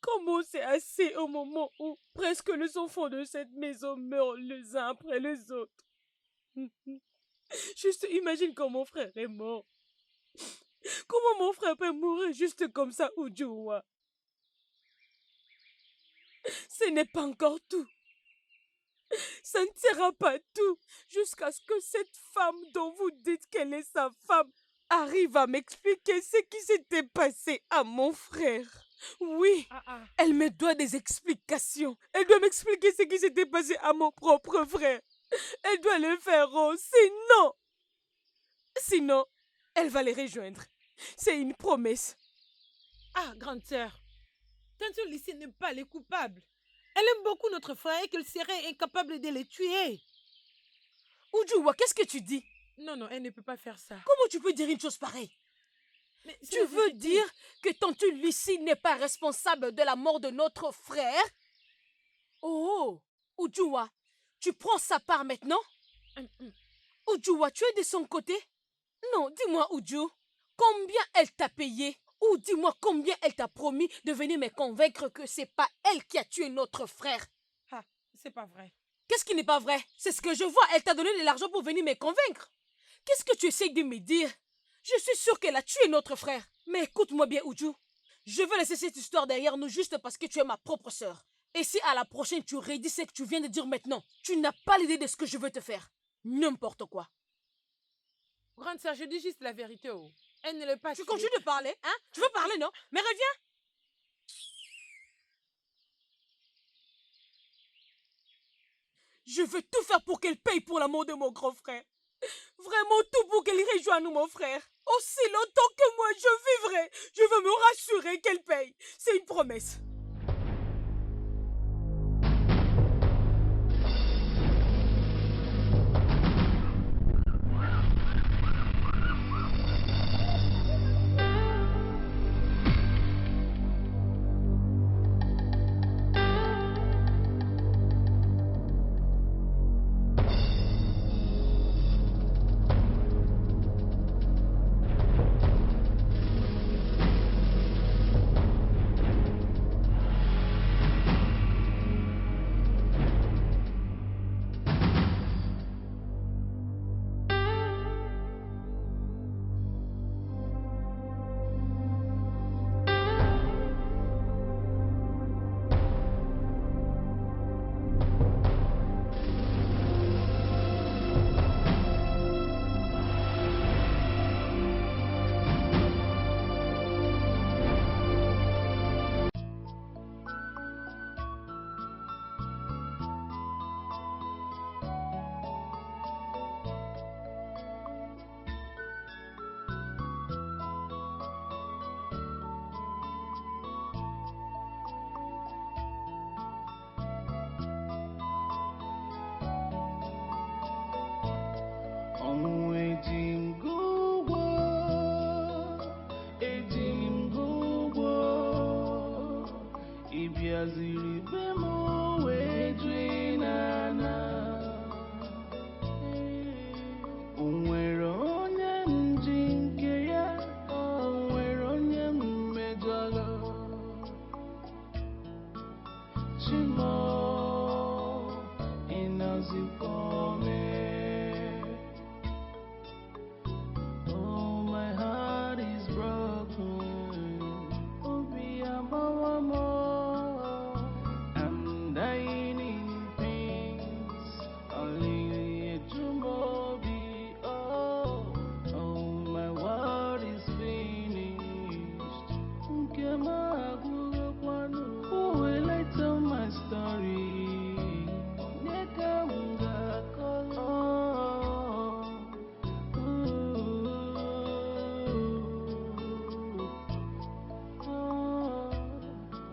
Comment c'est assez au moment où presque les enfants de cette maison meurent les uns après les autres? Juste imagine quand mon frère est mort. Comment mon frère peut mourir juste comme ça, Ujuwa? Ce n'est pas encore tout. Ça ne sera pas tout jusqu'à ce que cette femme dont vous dites qu'elle est sa femme arrive à m'expliquer ce qui s'était passé à mon frère. Oui, elle me doit des explications. Elle doit m'expliquer ce qui s'était passé à mon propre frère. Elle doit le faire, oh, sinon, elle va les rejoindre. C'est une promesse. Ah, grande sœur, Tante Lucie n'est pas les coupables. Elle aime beaucoup notre frère et qu'elle serait incapable de les tuer. Ujuwa, qu'est-ce que tu dis? Non, elle ne peut pas faire ça. Comment tu peux dire une chose pareille? Mais c'est Tu la veux vérité. dire que tante Lucie n'est pas responsable de la mort de notre frère? Oh, Ujuwa, tu prends sa part maintenant? Ujuwa, tu es de son côté? Non, dis-moi, Uju, combien elle t'a payé? Ou dis-moi combien elle t'a promis de venir me convaincre que c'est pas elle qui a tué notre frère? Ah, c'est pas vrai. Qu'est-ce qui n'est pas vrai? C'est ce que je vois, elle t'a donné de l'argent pour venir me convaincre. Qu'est-ce que tu essayes de me dire? Je suis sûre qu'elle a tué notre frère. Mais écoute-moi bien, Uju. Je veux laisser cette histoire derrière nous juste parce que tu es ma propre sœur. Et si à la prochaine tu redis ce que tu viens de dire maintenant, tu n'as pas l'idée de ce que je veux te faire. N'importe quoi. Grande sœur, je dis juste la vérité. Oh. Elle ne l'a pas Tu tué. continues de parler, hein? Tu veux parler, non? Mais reviens. Je veux tout faire pour qu'elle paye pour la mort de mon grand frère. Vraiment tout pour qu'elle rejoigne mon frère. Aussi longtemps que moi je vivrai, je veux me rassurer qu'elle paye. C'est une promesse.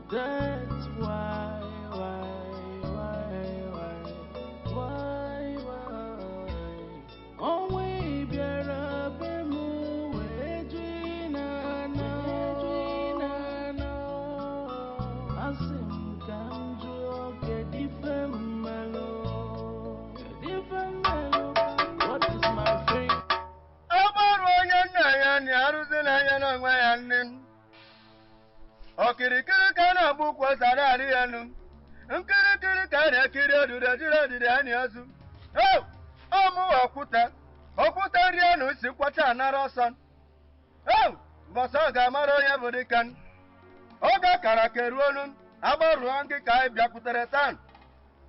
That's why. Oh, we better be moving. I sing Kanjo, get different mellow. What is my thing? Okirikiri kana bukwa sarari anu. Nkirikiri kana kiri odura jira ani azu. Oh! Omu okuta. Okuta ri anu si kwacha anarasan. Oh! Bosa ga maro ya budikan. Oga karakeru onu. Abaru angi ka biakutere tan.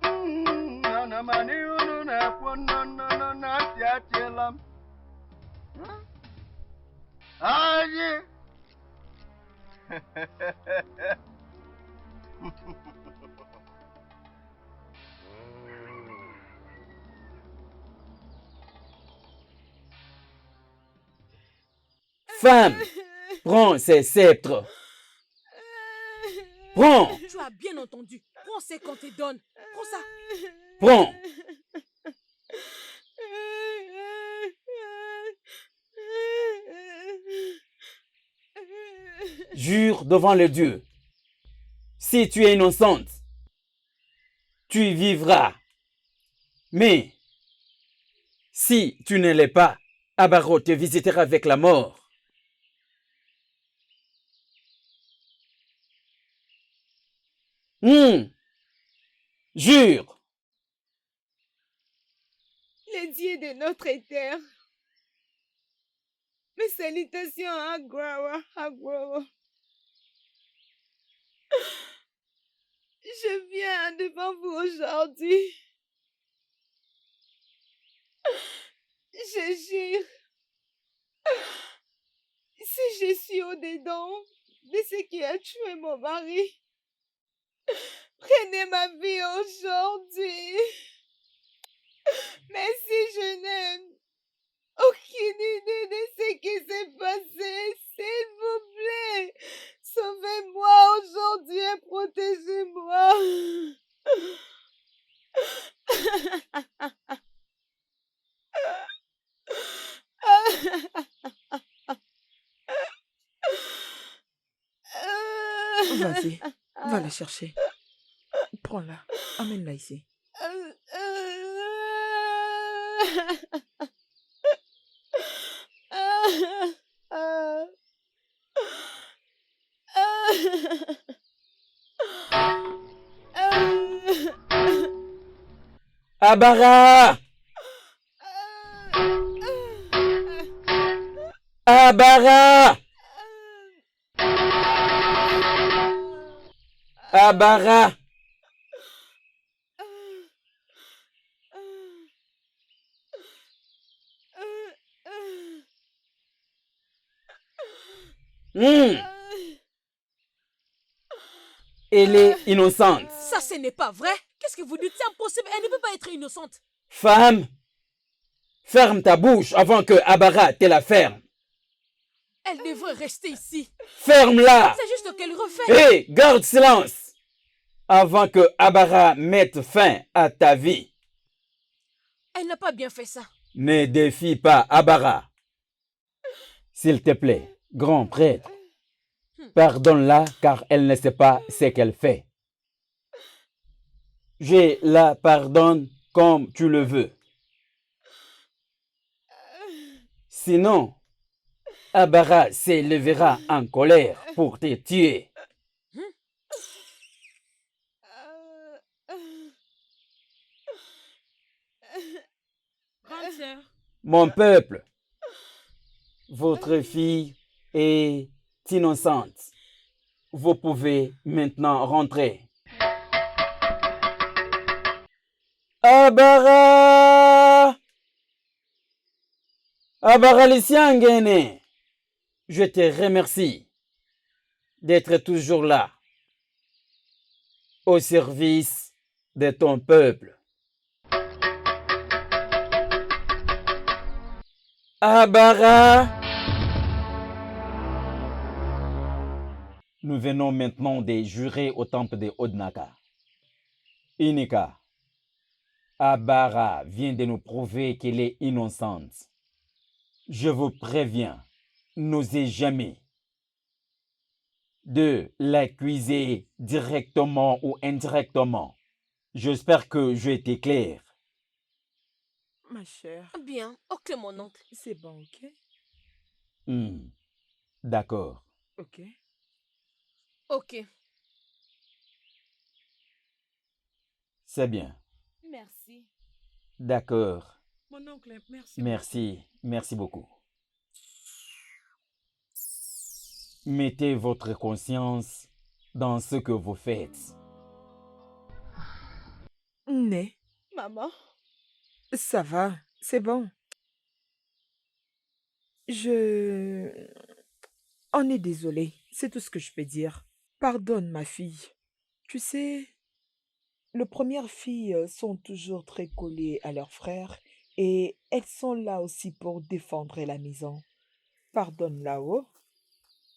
Ana mani unu na kwonna na tiatelam. Aye. Femme, prends ces sceptres. Prends, Tu as bien entendu. Prends ce qu'on te donne. Prends ça. prends. Jure devant le Dieu. Si tu es innocente, tu vivras. Mais si tu ne l'es pas, Abaro te visitera avec la mort. Jure. Les dieux de notre terre. Mes salutations à Agrawa, Agrawa. Je viens devant vous aujourd'hui. Je jure. Si je suis au-dedans de ce qui a tué mon mari, prenez ma vie aujourd'hui. Mais si je n'aime aucune idée de ce qui s'est passé, s'il vous plaît, sauvez-moi aujourd'hui et protégez-moi. Vas-y, va la chercher. Prends-la, amène-la ici. Abara! Abara! Abara! Elle est innocente. Ça, ce n'est pas vrai. Qu'est-ce que vous dites? C'est impossible. Elle ne peut pas être innocente. Femme, ferme ta bouche avant que Abara te la ferme. Elle devrait rester ici. Ferme-la! C'est juste qu'elle refait. Hé, garde silence! Avant que Abara mette fin à ta vie. Elle n'a pas bien fait ça. Ne défie pas Abara. S'il te plaît, grand prêtre, pardonne-la car elle ne sait pas ce qu'elle fait. Je la pardonne comme tu le veux. Sinon, Abara s'élèvera en colère pour te tuer. Grande sœur, Mon peuple, votre fille est innocente. Vous pouvez maintenant rentrer. Abara! Abara Lisiangene, je te remercie d'être toujours là, au service de ton peuple. Abara! Nous venons maintenant de jurer au temple de Odnaka. Inika, Abara vient de nous prouver qu'elle est innocente. Je vous préviens, n'osez jamais de l'accuser directement ou indirectement. J'espère que j'ai été clair. Ma chère, Bien, ok mon oncle. c'est bon, ok? D'accord. Ok. Ok. C'est bien. Merci. D'accord. Mon oncle, merci. Merci. Merci beaucoup. Mettez votre conscience dans ce que vous faites. Né, Maman, ça va, c'est bon. On est désolé, c'est tout ce que je peux dire. Pardonne, ma fille. Tu sais, les premières filles sont toujours très collées à leurs frères et elles sont là aussi pour défendre la maison. Pardonne-la, oh.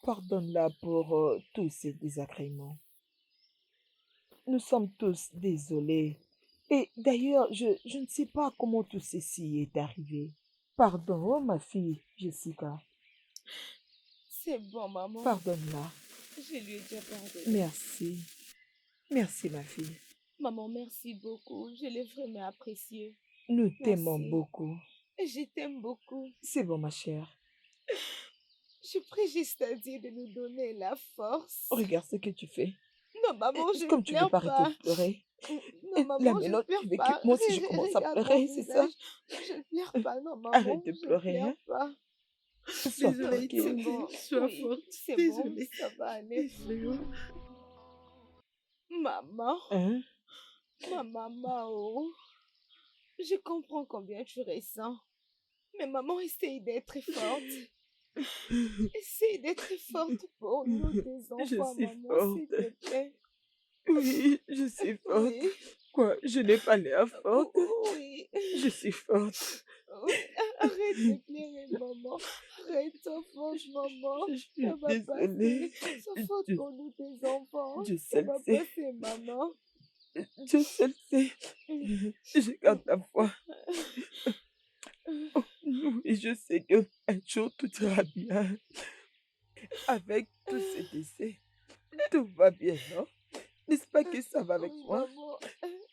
Pardonne-la pour tous ces désagréments. Nous sommes tous désolés. Et d'ailleurs, je ne sais pas comment tout ceci est arrivé. Pardon, oh, ma fille, Jessica. c'est bon, maman. Pardonne-la. Je lui ai déjà pardonné. Merci. Merci, ma fille. Maman, merci beaucoup. Je l'ai vraiment apprécié. Nous t'aimons Merci. beaucoup. Et je t'aime beaucoup. C'est bon, ma chère. Je prie juste à Dieu de nous donner la force. Regarde ce que tu fais. Non, maman, je Comme ne tu veux pleure pas pas. arrêter de pleurer. Non, Là, maman, je maintenant, ne pleure tu veux pas. que moi aussi je commence à Regarde pleurer, mon c'est ça? visage. Je ne pleure pas, non, maman. Arrête de Je ne pleurer, pleure hein? pas. Sois Désolée, tranquille. c'est bon. Sois Oui, forte. c'est bon, Désolée. ça va aller. Désolée. Maman, Hein? ma maman, oh. Je comprends combien tu ressens. Mais maman, essaye d'être forte. Essaye d'être forte pour nous, tes Je enfants, suis maman, s'il forte. te plaît. Oui, je suis forte. Oui, Quoi, je n'ai pas l'air forte? oui, Je suis forte. oui. Arrête de pleurer, maman. Arrête, sois forte, maman. Je suis Ça va désolée. passer. Sois forte Je- pour nous, tes enfants. Je Ça sais va le sais. passer, maman. Je sais le sais. Je garde ta foi. Et je sais que un jour tout ira bien. Avec tous ces décès, tout va bien, non? N'est-ce pas que ça va avec Oui, moi? maman.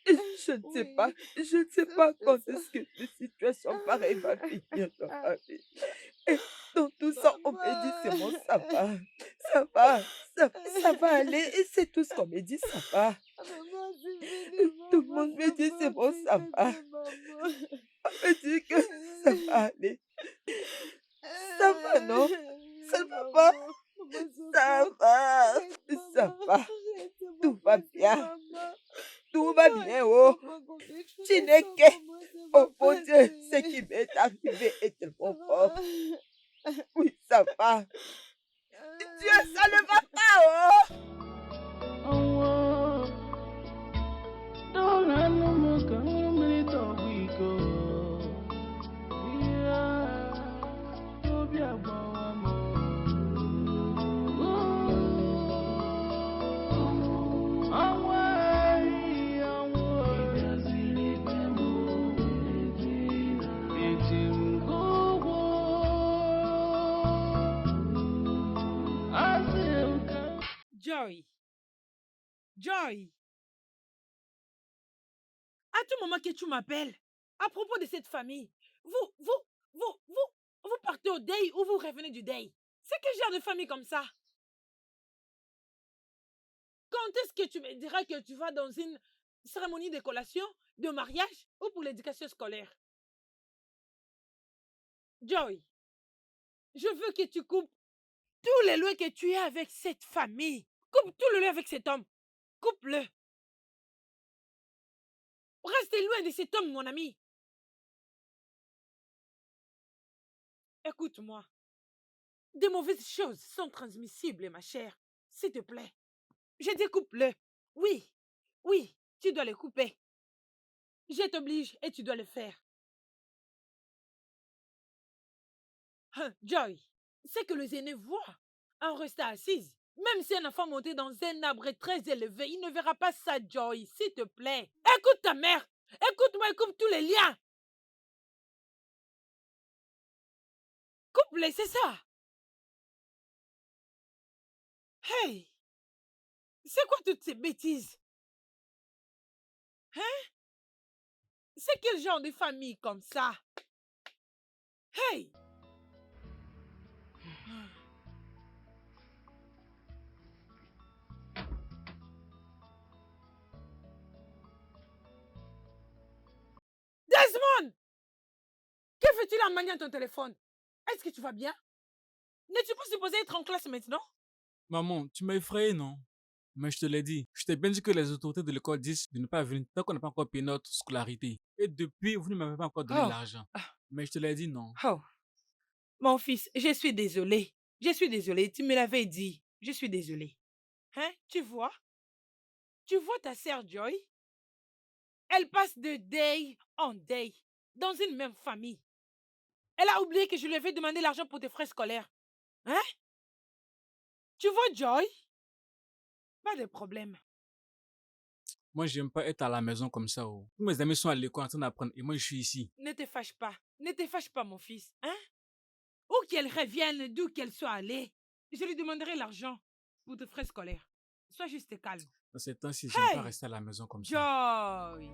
Je ne sais pas, Oui. je ne sais pas quand est-ce que une situation pareille va finir dans ma vie. Et dans tout ça, on me dit c'est bon, ça va, ça va aller. Et c'est tout ce qu'on me dit, ça va. Maman, c'est fini, Tout le maman. monde me dit c'est bon, S'il ça te va. plaît, maman. On me dit que ça va aller. Ça va, non? Ça ne va pas? Ça va, ça va. Tout va bien. Tout va bien, oh. Chineke, oh mon Dieu, ce qui m'est arrivé est tellement fort. Oui, ça va. Dieu, ça ne va pas, oh. Joy. Joy. À tout moment que tu m'appelles, à propos de cette famille, vous partez au deuil ou vous revenez du deuil. C'est quel genre de famille comme ça? Quand est-ce que tu me diras que tu vas dans une cérémonie de collation, de mariage ou pour l'éducation scolaire? Joy, je veux que tu coupes tous les liens que tu as avec cette famille. Coupe tout le lien avec cet homme. Coupe-le. Reste loin de cet homme, mon ami. Écoute-moi. Des mauvaises choses sont transmissibles, ma chère. S'il te plaît. Je dis coupe-le. Oui, oui, tu dois le couper. Je t'oblige et tu dois le faire. Joy, c'est que les aînés voient en restant assise Même si un enfant monté dans un arbre très élevé, il ne verra pas ça, Joy. S'il te plaît. Écoute ta mère. Écoute-moi et coupe tous les liens. Coupe-les, c'est ça. Hey, c'est quoi toutes ces bêtises? Hein? C'est quel genre de famille comme ça? Hey! Desmond! Que fais-tu là en maniant ton téléphone? Est-ce que tu vas bien? N'es-tu pas supposé être en classe maintenant? Maman, tu m'as effrayé, non? Mais je te l'ai dit. Je t'ai bien dit que les autorités de l'école disent de ne pas venir tant qu'on n'a pas encore payé notre scolarité. Et depuis, vous ne m'avez pas encore donné Oh. l'argent. Mais je te l'ai dit, non. Oh. Mon fils, je suis désolée. Je suis désolée. Tu me l'avais dit. Je suis désolée. Hein? Tu vois? Tu vois ta sœur Joy? Elle passe de day en day dans une même famille. Elle a oublié que je lui avais demandé l'argent pour tes frais scolaires. Hein? Tu vois Joy? Pas de problème. Moi, j'aime pas être à la maison comme ça. Oh. Tous mes amis sont à l'école en train d'apprendre et moi, je suis ici. Ne te fâche pas. Ne te fâche pas, mon fils. Hein? Où qu'elle revienne, d'où qu'elle soit allée, je lui demanderai l'argent pour tes frais scolaires. Sois juste calme. Dans ces temps-ci, j'aime pas rester à la maison comme ça. Joy!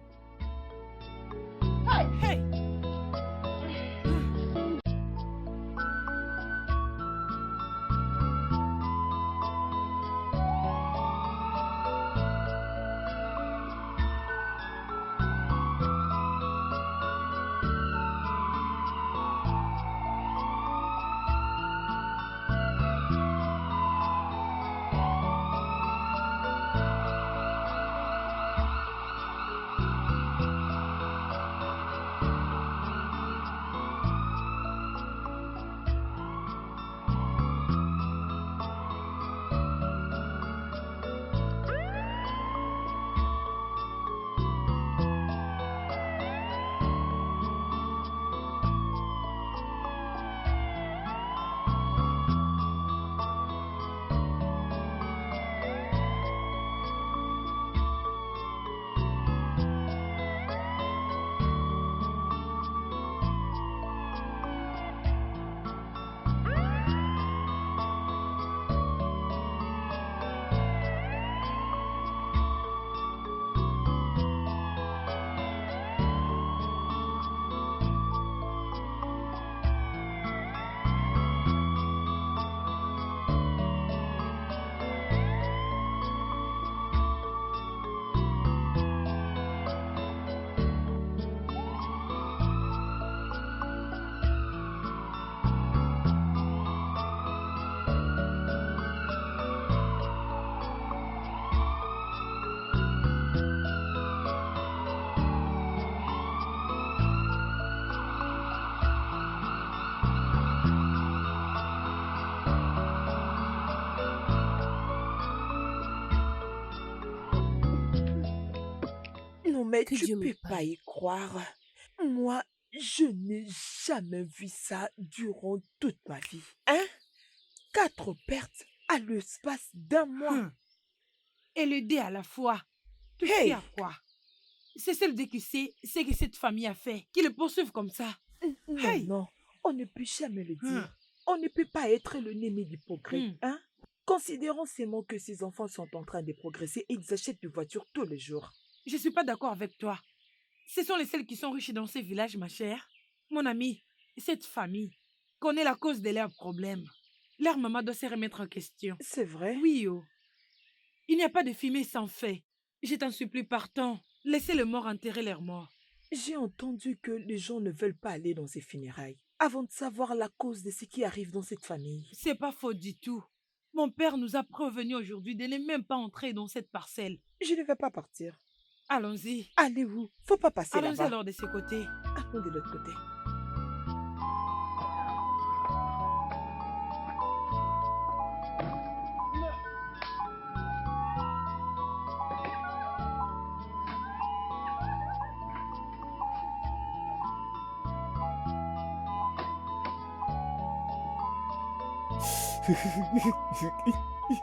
Hey! Non, mais Que tu Dieu me peux pas parle. y croire. Moi, je n'ai jamais vu ça durant toute ma vie. Hein? 4 pertes à l'espace d'un mois. Et le dé à la fois. Tu Hey! sais à quoi? C'est seul Dieu qui sait ce que cette famille a fait, qui le poursuivent comme ça. Non, Hey! non, on ne peut jamais le dire. Hum. On ne peut pas être l'ennemi du progrès. Hum. Hein? Considérons seulement que ces enfants sont en train de progresser et ils achètent des voitures tous les jours. Je suis pas d'accord avec toi. Ce sont les seuls qui sont riches dans ces villages, ma chère. Mon ami, cette famille connaît la cause de leurs problèmes. Leur maman doit se remettre en question. C'est vrai? Oui, oh. Il n'y a pas de fumée sans feu. Je t'en supplie, partons. Laissez les morts enterrer leurs morts. J'ai entendu que les gens ne veulent pas aller dans ces funérailles avant de savoir la cause de ce qui arrive dans cette famille. C'est pas faux du tout. Mon père nous a prévenus aujourd'hui de ne même pas entrer dans cette parcelle. Je ne vais pas partir. Allons-y. Allez où? Faut pas passer Allons-y là-bas. alors de ce côté. Allons de l'autre côté. Hey!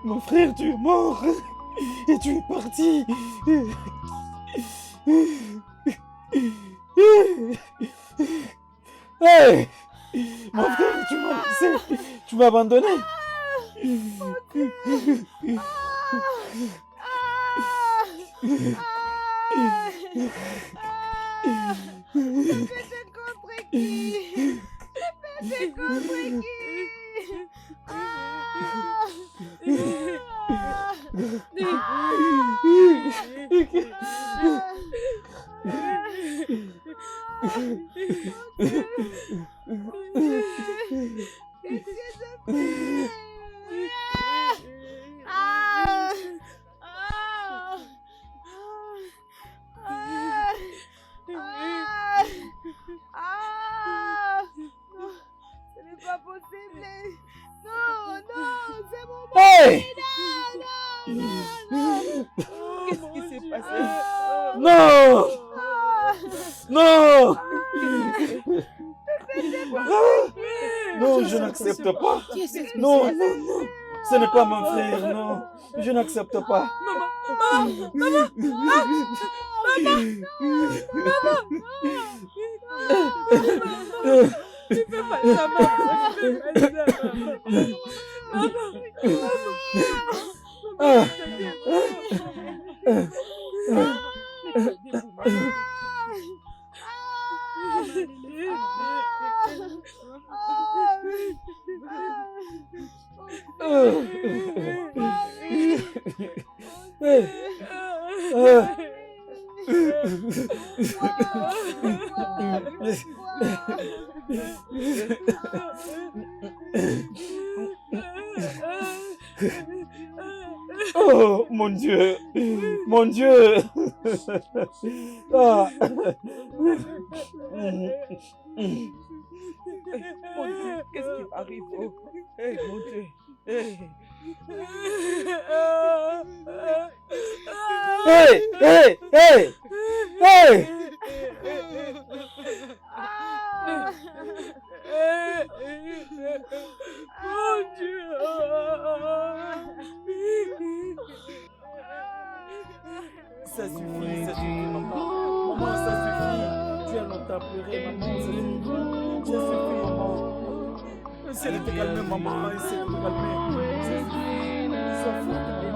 Mon frère, tu es mort et tu es parti. Hey! Mon frère, tu m'as laissé, tu m'as abandonné. Péché contre qui? Péché contre qui? Ce n'est pas possible. Non, non, c'est mon Hey! non, non. Qu'est-ce qui s'est passé? Non! Non! Non, je n'accepte pas. Non, non, non. Ce n'est pas mon frère, non. Je n'accepte pas. Tu fais pas ça, maman. Tu fais pas ça, Oh, mon Dieu! Mon Dieu! Ah. Mon Dieu, qu'est-ce qui m'arrive? Oh, hey, mon Dieu. Hey. Hey! Hey! Hey! Hey! Mon Dieu. Ça suffit, maman. Maman, ça suffit. Tu as longtemps pleuré, maman, ça suffit. Ça suffit, maman. Essaie de te calmer, maman. Essaie de te calmer. Ça suffit.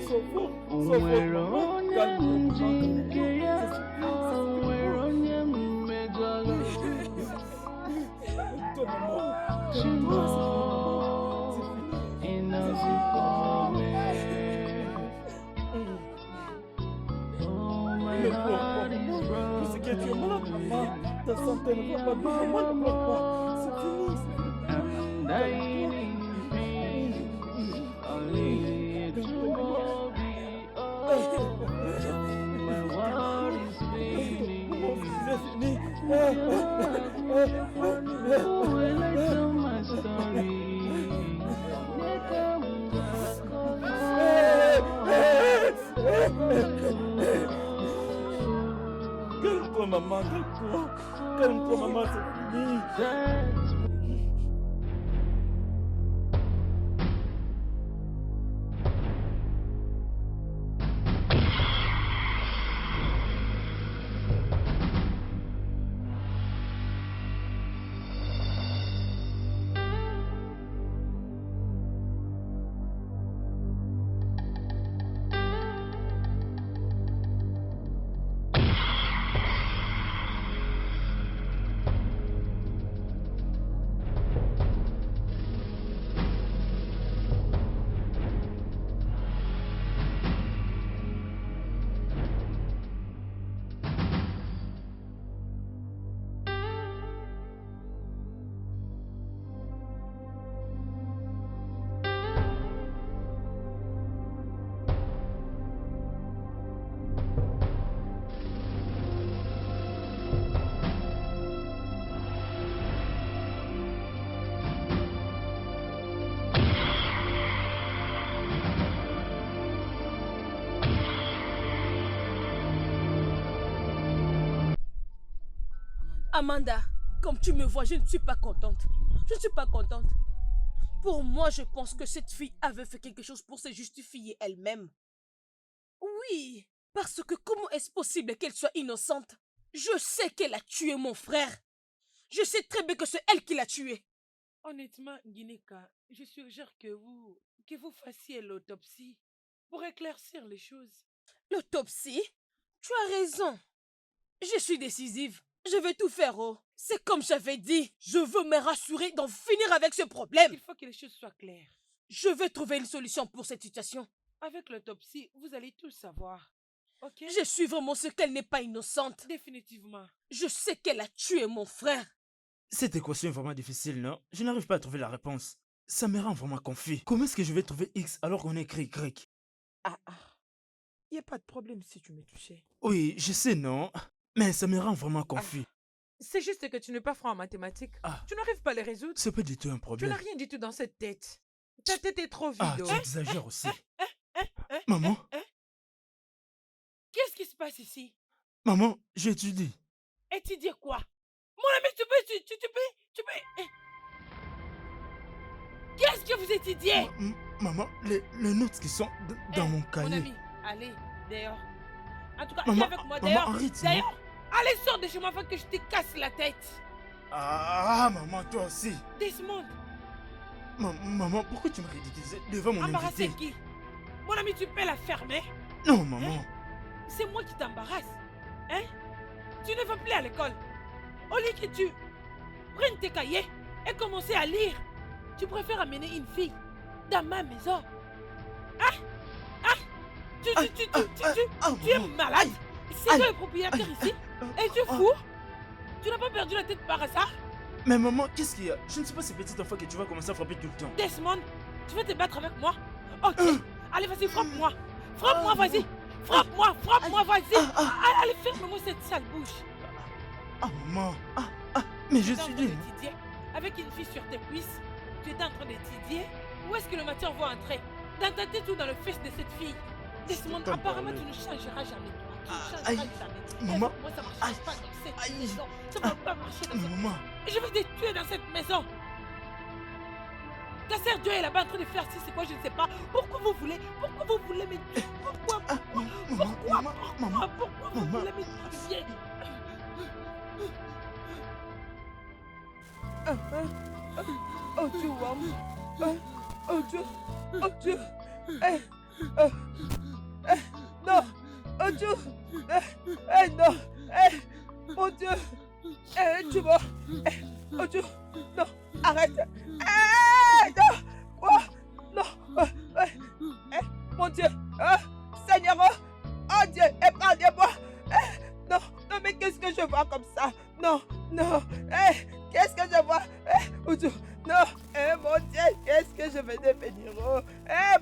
Sois forte, maman. Sois forte, maman. Calme-toi, maman. Je sais que tu es malade, maman. Ta santé ne va pas bien. Maman, ne pleure pas. C'est fini. Calme-toi, maman, calme-toi. Calme-toi, maman, c'est fini. Amanda, comme tu me vois, je ne suis pas contente. Je ne suis pas contente. Pour moi, je pense que cette fille avait fait quelque chose pour se justifier elle-même. Oui, parce que comment est-ce possible qu'elle soit innocente? Je sais qu'elle a tué mon frère. Je sais très bien que c'est elle qui l'a tué. Honnêtement, Gineka, je suggère que vous fassiez l'autopsie pour éclaircir les choses. L'autopsie? Tu as raison. Je suis décisive. Je vais tout faire, oh. C'est comme j'avais dit. Je veux me rassurer d'en finir avec ce problème. Il faut que les choses soient claires. Je vais trouver une solution pour cette situation. Avec l'autopsie, vous allez tout savoir. Ok? Je suis vraiment sûre qu'elle n'est pas innocente. Définitivement. Je sais qu'elle a tué mon frère. Cette équation est vraiment difficile, non? Je n'arrive pas à trouver la réponse. Ça me rend vraiment confus. Comment est-ce que je vais trouver X alors qu'on écrit Y? Il n'y a pas de problème si tu me touchais. Oui, je sais, non? Mais ça me rend vraiment confus. C'est juste que tu n'es pas franc en mathématiques. Ah. Tu n'arrives pas à les résoudre. C'est pas du tout un Tu problème. n'as rien du tout dans cette tête. Ta tête est trop vide. Ah, oh. tu exagères aussi. Maman, Qu'est-ce qui se passe ici? maman, j'étudie. Étudier quoi? Mon ami, tu peux... Qu'est-ce que vous étudiez? Maman, les notes qui sont dans mon Mon cahier. ami, allez, dehors. En tout cas, Maman, viens avec moi, maman, dehors. arrête, D'ailleurs, allez, sors de chez moi avant que je te casse la tête. Ah, maman, toi aussi. Desmond, Maman, pourquoi tu me ridiculises devant mon embarrasser invité? qui? Mon ami, tu peux la fermer? Non, maman. C'est moi qui t'embarrasse. Hein? Tu ne vas plus à l'école. Au lieu que tu prennes tes cahiers et commencer à lire, tu préfères amener une fille dans ma maison. Hein? Hein? Tu es malade. C'est toi le propriétaire ici? Et tu es fou? Tu n'as pas perdu la tête par hasard? Mais maman, qu'est-ce qu'il y a? Je ne suis pas ce petit enfant que tu vas commencer à frapper tout le temps. Desmond, tu veux te battre avec moi? Ok. Allez, vas-y, frappe-moi. Frappe-moi, vas-y. Frappe-moi, vas-y. Allez, ferme-moi cette sale bouche. Ah, maman. Mais je Tu étais en suis train libre. d'étudier avec une fille sur tes cuisses. Tu étais en train d'étudier. Où est-ce que le matière va entrer? Dans ta tête ou dans le fesse de cette fille? Desmond, t'en apparemment, parler. tu ne changeras jamais. Tu ne changeras Aïe. jamais. Maman. Moi, ça ne Aïe. marche pas dans cette Aïe. maison. Ça ne va pas marcher dans cette Maman. Et je vais te tuer dans cette maison. Ta sœur Dieu est là-bas en train de faire ci, c'est quoi, je ne sais pas. Pourquoi vous voulez me tuer? Pourquoi Maman. vous voulez me tuer? Oh Dieu, maman. Oh Dieu. Oh Dieu. Non. Oh Dieu. Non. Mon Dieu. Tu vois. Oh Dieu. Non. Arrête. Non. Oh. Non. Mon Dieu. Seigneur. Oh Dieu. Épargne-moi. Non. Non, mais qu'est-ce que je vois comme ça? Non. Non. Qu'est-ce que je vois? Oh Dieu. Non. Mon Dieu. Qu'est-ce que je vais devenir? Oh.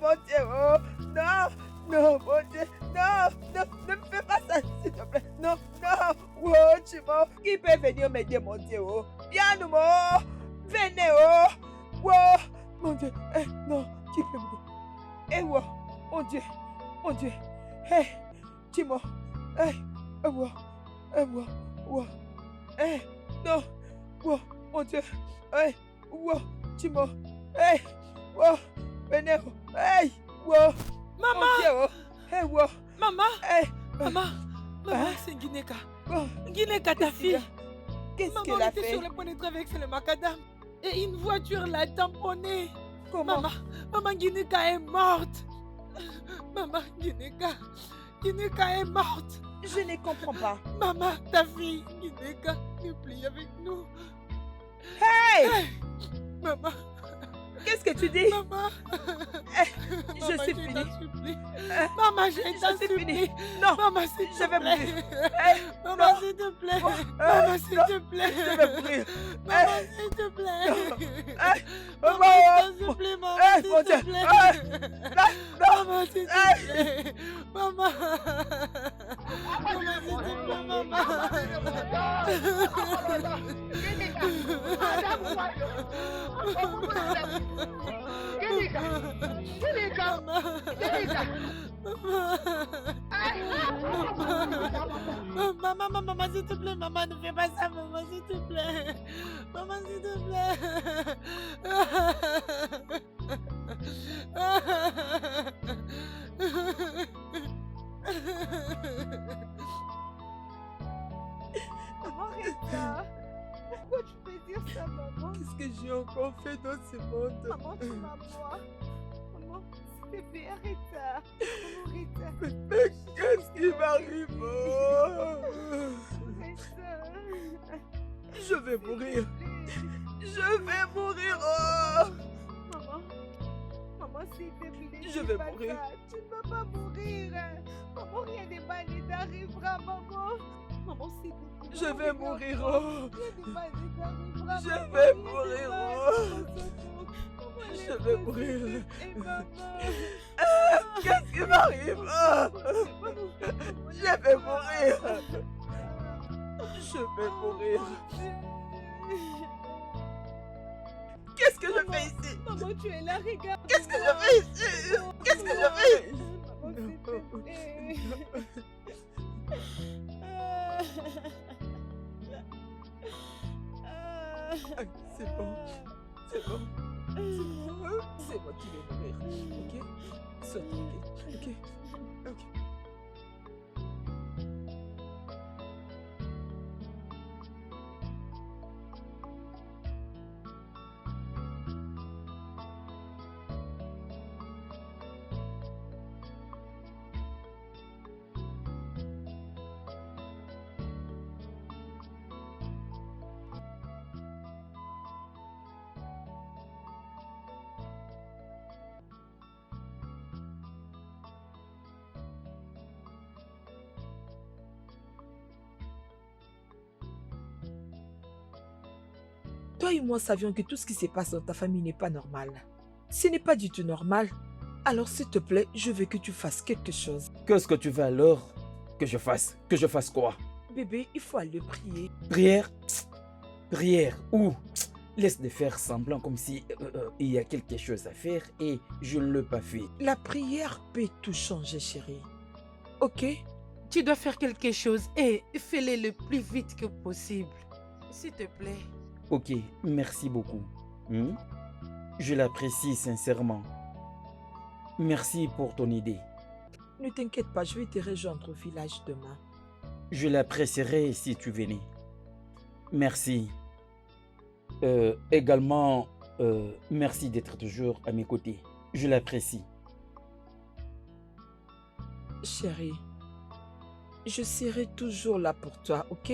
Mon Dieu. Oh. Non. Non, mon Dieu. Non. Non. Ne me fais pas ça, s'il te plaît. Non. Non. Oh, tu vois. Qui peut venir m'aider, mon Dieu? Oh. Viens, nous, oh. Venez, oh. Oh. Mon Dieu. Non. Qui peut m'aider? Oh. Mon Dieu. Mon Dieu. Timo. Oh. Non. Oh. Mon Dieu. Oh. Timo. Oh. Venez. Oh. Maman! Mon Dieu, oh. Oh. Maman! Maman, c'est Gineka. Oh. Gineka, ta fille. Qu'est-ce Maman qu'elle a était fait? sur le point de traverser le macadam. Et une voiture l'a tamponnée. Comment? Maman Gineka est morte. Maman Gineka est morte. Je ne comprends pas. Maman, ta fille, Gineka, ne plie avec nous. Hey! Maman, Qu'est-ce que tu dis? maman. Je suis fini. Supplie. Maman, je t'en suis supplie. fini. Non. Maman, s'il te Je vais plaît. mourir. Maman, Non. s'il te plaît. Oh, Maman, s'il non. te plaît. Je vais mourir. Maman, s'il te plaît. Maman, Maman. s'il te plaît, maman, Mon s'il Dieu. te plaît. Non. Maman, s'il te plaît. Maman. Maman, s'il te plaît, maman. Maman, s'il te plaît, maman, ne fais pas ça, maman, s'il te plaît. Maman, s'il te plaît. Maman, Rita, pourquoi tu peux dire ça, maman? Qu'est-ce que j'ai encore fait dans ce monde? Maman, tu m'aboies. Maman, s'il te plaît, arrête ça. Maman, Rita. Mais qu'est-ce qui m'arrive? Rita. Je vais mourir. Je vais mourir. Maman, maman, s'il te plaît. Je vais mourir. Tu ne vas pas mourir. Maman, rien de mal ne t'arrivera, maman. Maman, s'il te plaît. Je vais mourir. Rien de mal ne t'arrivera. Je vais mourir. Je vais mourir. Et maman. Qu'est-ce qui m'arrive? Je vais mourir. Je vais mourir. Qu'est-ce que je fais ici? Maman, tu es là, regarde. Qu'est-ce que je fais ici? Qu'est-ce que je fais? Maman, s'il te plaît. C'est bon. C'est bon. C'est moi qui vais mourir. Ok? Sois tranquille. Ok? Ok. Toi et moi savions que tout ce qui se passe dans ta famille n'est pas normal. Ce n'est pas du tout normal. Alors s'il te plaît, je veux que tu fasses quelque chose. Qu'est-ce que tu veux alors que je fasse? Que je fasse quoi? Bébé, il faut aller prier. Prière? Prière? Où? Laisse de faire semblant comme si il y a quelque chose à faire et je ne l'ai pas fait. La prière peut tout changer, chérie. Ok? Tu dois faire quelque chose et fais-le le plus vite que possible. S'il te plaît. Ok, merci beaucoup. Je l'apprécie sincèrement. Merci pour ton idée. Ne t'inquiète pas, je vais te rejoindre au village demain. Je l'apprécierai si tu venais. Merci. Également, merci d'être toujours à mes côtés. Je l'apprécie. Chérie, je serai toujours là pour toi, ok?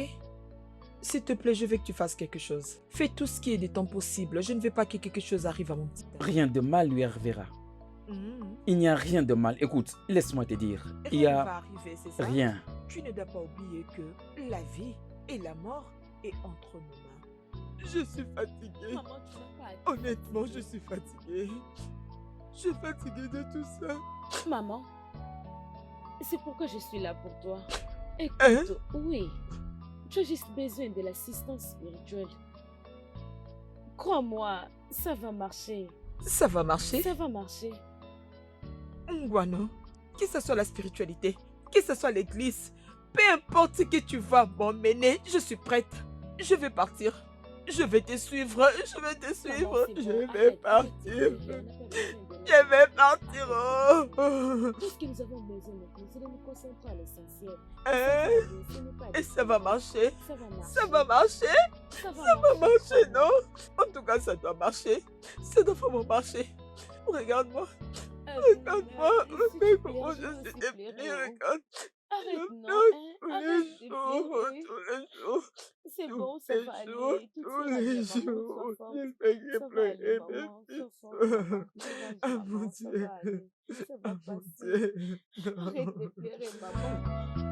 S'il te plaît, je veux que tu fasses quelque chose. Fais tout ce qui est de ton possible. Je ne veux pas que quelque chose arrive à mon petit. Rien de mal lui arrivera. Il n'y a rien de mal. Écoute, laisse-moi te dire. Il y Rien a va arriver, c'est ça? rien. Tu ne dois pas oublier que la vie et la mort est entre nos mains. Je suis fatiguée. Maman, tu n'as pas à Honnêtement, je suis fatiguée. Je suis fatiguée de tout ça. Maman, c'est pourquoi je suis là pour toi. Écoute, Hein? oui, tu as juste besoin de l'assistance spirituelle. Crois-moi, ça va marcher. Ça va marcher? Ça va marcher. Ngwano, que ce soit la spiritualité, que ce soit l'église, peu importe ce que tu vas m'emmener, je suis prête. Je vais partir. Je vais te suivre. Je vais te suivre. Maman, c'est Je bon, vais arrête, partir. arrête, on n'a pas besoin de Je vais partir. Oh. Tout ce que nous avons besoin maintenant, c'est de nous concentrer à l'essentiel. Hein? Et ça va marcher. Ça va marcher. Ça va marcher. Ça va Ça va marcher, maman. non? En tout cas, ça doit marcher. Ça doit vraiment marcher. Regarde-moi. Regarde-moi. Regarde comment je suis dépliée. Regarde. Arrête, Je non, pleure hein, tous arrête les de jours. pleurer. Tous les jours. C'est Tous bon, ça les va jours, aller. Tout tous ira les bien, maman, jours, sois forte. je fais que Ça va pleurer aller, mes maman, sois fils. forte, maman. Ça va Ah aller, mon maman, ça Dieu. va aller. Ça va Ah mon passer. Dieu. Arrête de pleurer, maman.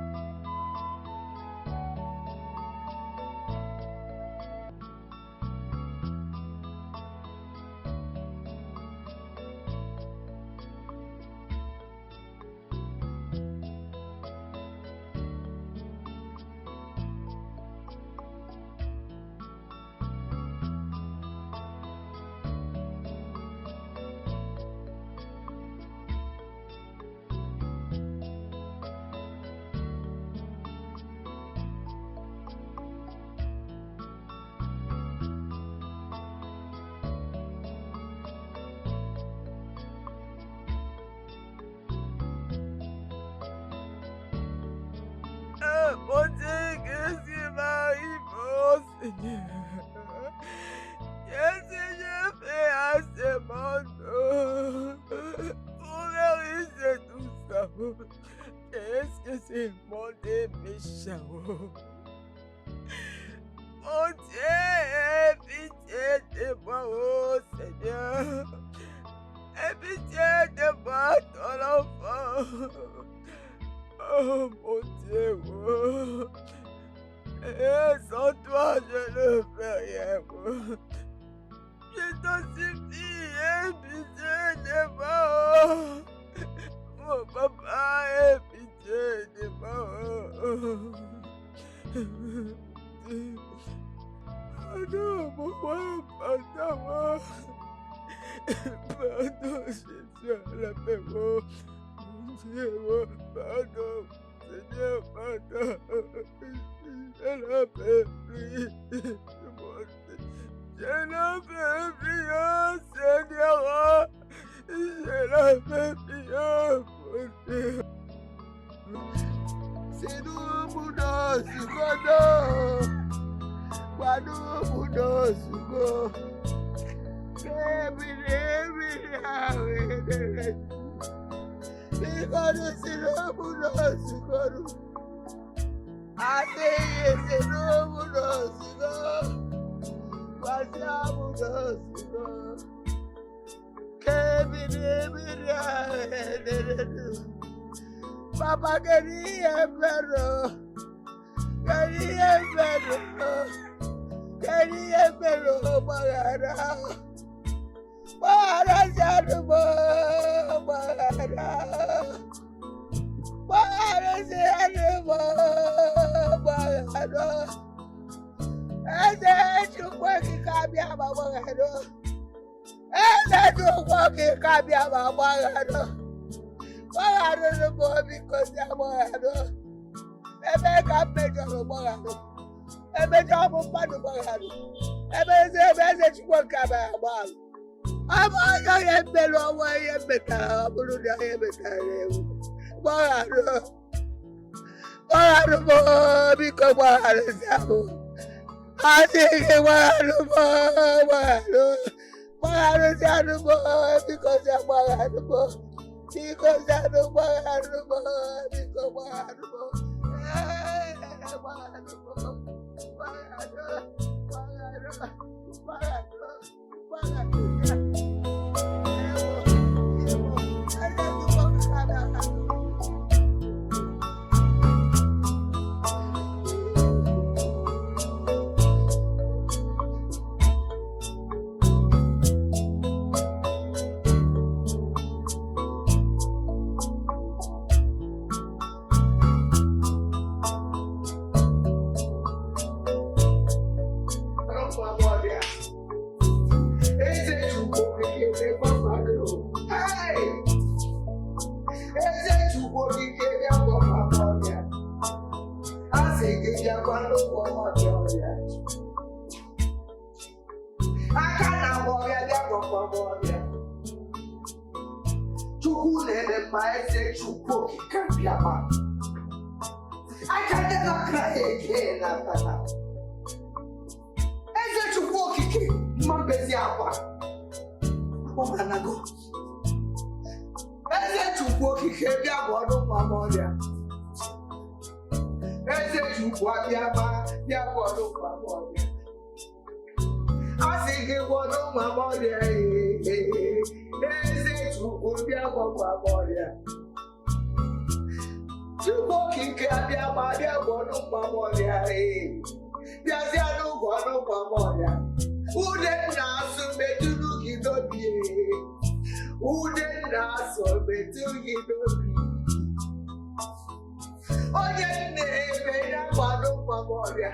Seigneur, qu'est-ce que j'ai fait à ce monde pour mériter tout ça? Qu'est-ce que c'est monde méchant? Mon Dieu, aie pitié de moi, oh Seigneur. Aie pitié de moi, ton enfant. Oh mon Dieu, oh. Et sans toi, je ne fais rien. Oh. Je t'en supplie, aie pitié de moi. Oh. Mon papa, aie pitié de moi. Oh. Pardon, mon pardon. Pardon, Jésus, la paix. Dieu, pardon. Seigneur, pardon. Je n'en peux plus. Je n'en peux plus, oh Seigneur. Je n'en peux plus, oh mon Dieu. C'est nous, Bouddha, Sukodo. Wadu, Bouddha, Suko. Sukodo, c'est Bouddha, Sukodo. Ate, c'est Bouddha, Suko. Wasia, Bouddha, Suko. Papa quería verlo, quería verlo para salvo, para salvo, ese chupo que cambiaba, ese chupo que cambiaba, no puedo because I'm morado. Ebe ka mejo no morado. Ebe jo mo pa no morado. Ebe chukwu ka ba ba. Aba yo ye belo wa ye beta, bulu da ye beta re. Morado. Morado mo because morado sabo. Ase ke morado mo. Morado sabo because I'm morado. Because I don't want to go, because I can never cry again after now. Eze chukwu okike mmabezi akwa. Ọmanago. Eze chukwu okike bịa bụ ọdụ mama ọrịa. Eze chukwu abịa bụ ọdụ mama ọrịa. Asị gị bụ ọdụ mama ọrịa. Eze chukwu bịa bụ mama ọrịa. Chukwu okike abịa bụ ọdụ mama ọrịa. Bịazie n'ụgwọ ọdụ mama ọrịa. Ude na-asụ metụrụ gị n'obi. Ude na-asụ metụrụ gị n'obi. Onye na-eme na-agbado mama ọrịa.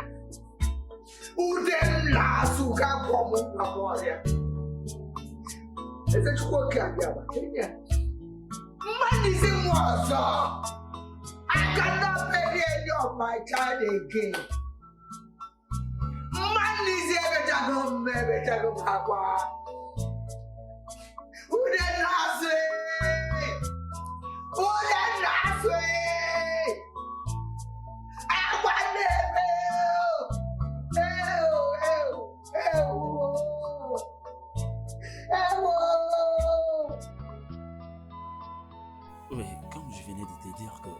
Ude na-asụ ka gwọ m mama ọrịa. Eze Chukwu okike abịa bụ Kenya. Mmadụ isi m ọzọ. I cannot pay any of my child again. Man is ebe jago akwa. Ude naswe. Akwa nebe.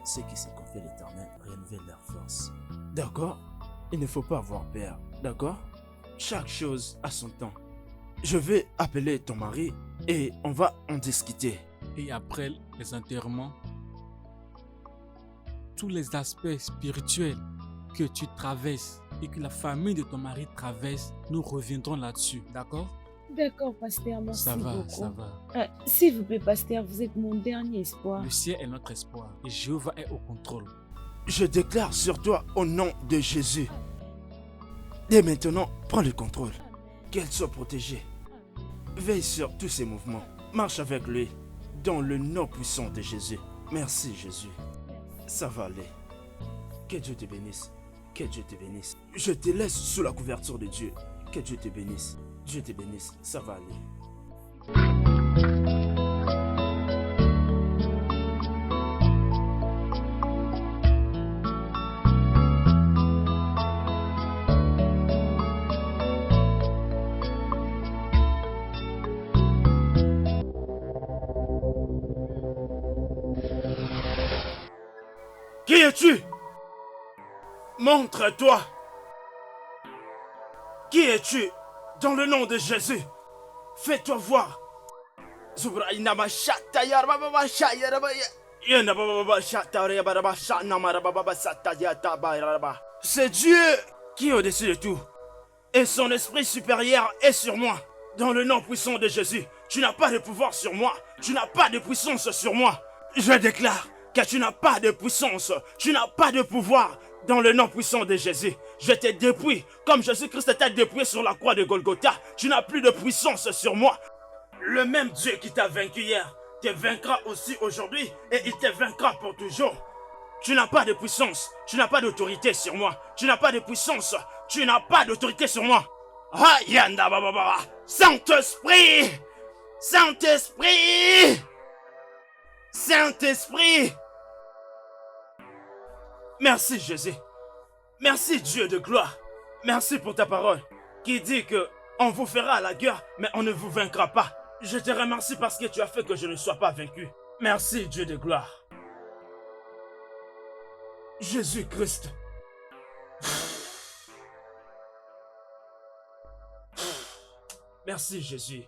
ceux qui se confient à l'Éternel renouvellent leur force. D'accord? Il ne faut pas avoir peur. D'accord? Chaque chose a son temps. Je vais appeler ton mari et on va en discuter. Et après les enterrements, tous les aspects spirituels que tu traverses et que la famille de ton mari traverse, nous reviendrons là-dessus, d'accord? D'accord, pasteur, merci Ça va, beaucoup. ça va. S'il vous plaît, pasteur, vous êtes mon dernier espoir. Le ciel est notre espoir et Jéhovah est au contrôle. Je déclare sur toi au nom de Jésus. Dès maintenant, prends le contrôle. Qu'elle soit protégée. Veille sur tous ses mouvements. Marche avec lui dans le nom puissant de Jésus. Merci Jésus. Ça va aller. Que Dieu te bénisse. Que Dieu te bénisse. Je te laisse sous la couverture de Dieu. Que Dieu te bénisse. Dieu te bénisse. Ça va aller. Qui es-tu? Montre-toi. Qui es-tu? Dans le nom de Jésus, fais-toi voir. C'est Dieu qui est au-dessus de tout. Et son esprit supérieur est sur moi. Dans le nom puissant de Jésus, tu n'as pas de pouvoir sur moi. Tu n'as pas de puissance sur moi. Je déclare que tu n'as pas de puissance. Tu n'as pas de pouvoir. Dans le nom puissant de Jésus, je te dépouille comme Jésus-Christ t'a dépouillé sur la croix de Golgotha. Tu n'as plus de puissance sur moi. Le même Dieu qui t'a vaincu hier te vaincra aussi aujourd'hui et il te vaincra pour toujours. Tu n'as pas de puissance, tu n'as pas d'autorité sur moi. Tu n'as pas de puissance, tu n'as pas d'autorité sur moi. Saint-Esprit! Saint-Esprit! Saint-Esprit! Merci Jésus. Merci Dieu de gloire. Merci pour ta parole qui dit que on vous fera la guerre, mais on ne vous vaincra pas. Je te remercie parce que tu as fait que je ne sois pas vaincu. Merci Dieu de gloire. Jésus-Christ. Merci Jésus.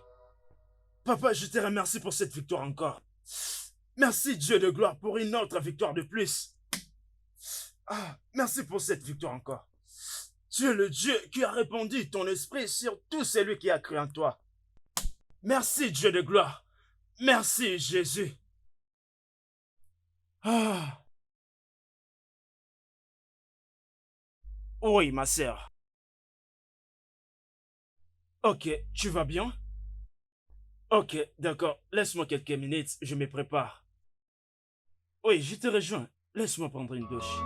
Papa, je te remercie pour cette victoire encore. Merci Dieu de gloire pour une autre victoire de plus. Merci pour cette victoire encore. Tu es le Dieu qui a répandu ton esprit sur tout celui qui a cru en toi. Merci Dieu de gloire. Merci Jésus. Oui, ma sœur. Ok, tu vas bien? Ok, d'accord. Laisse-moi quelques minutes, je me prépare. Oui, je te rejoins. Laisse-moi prendre une douche.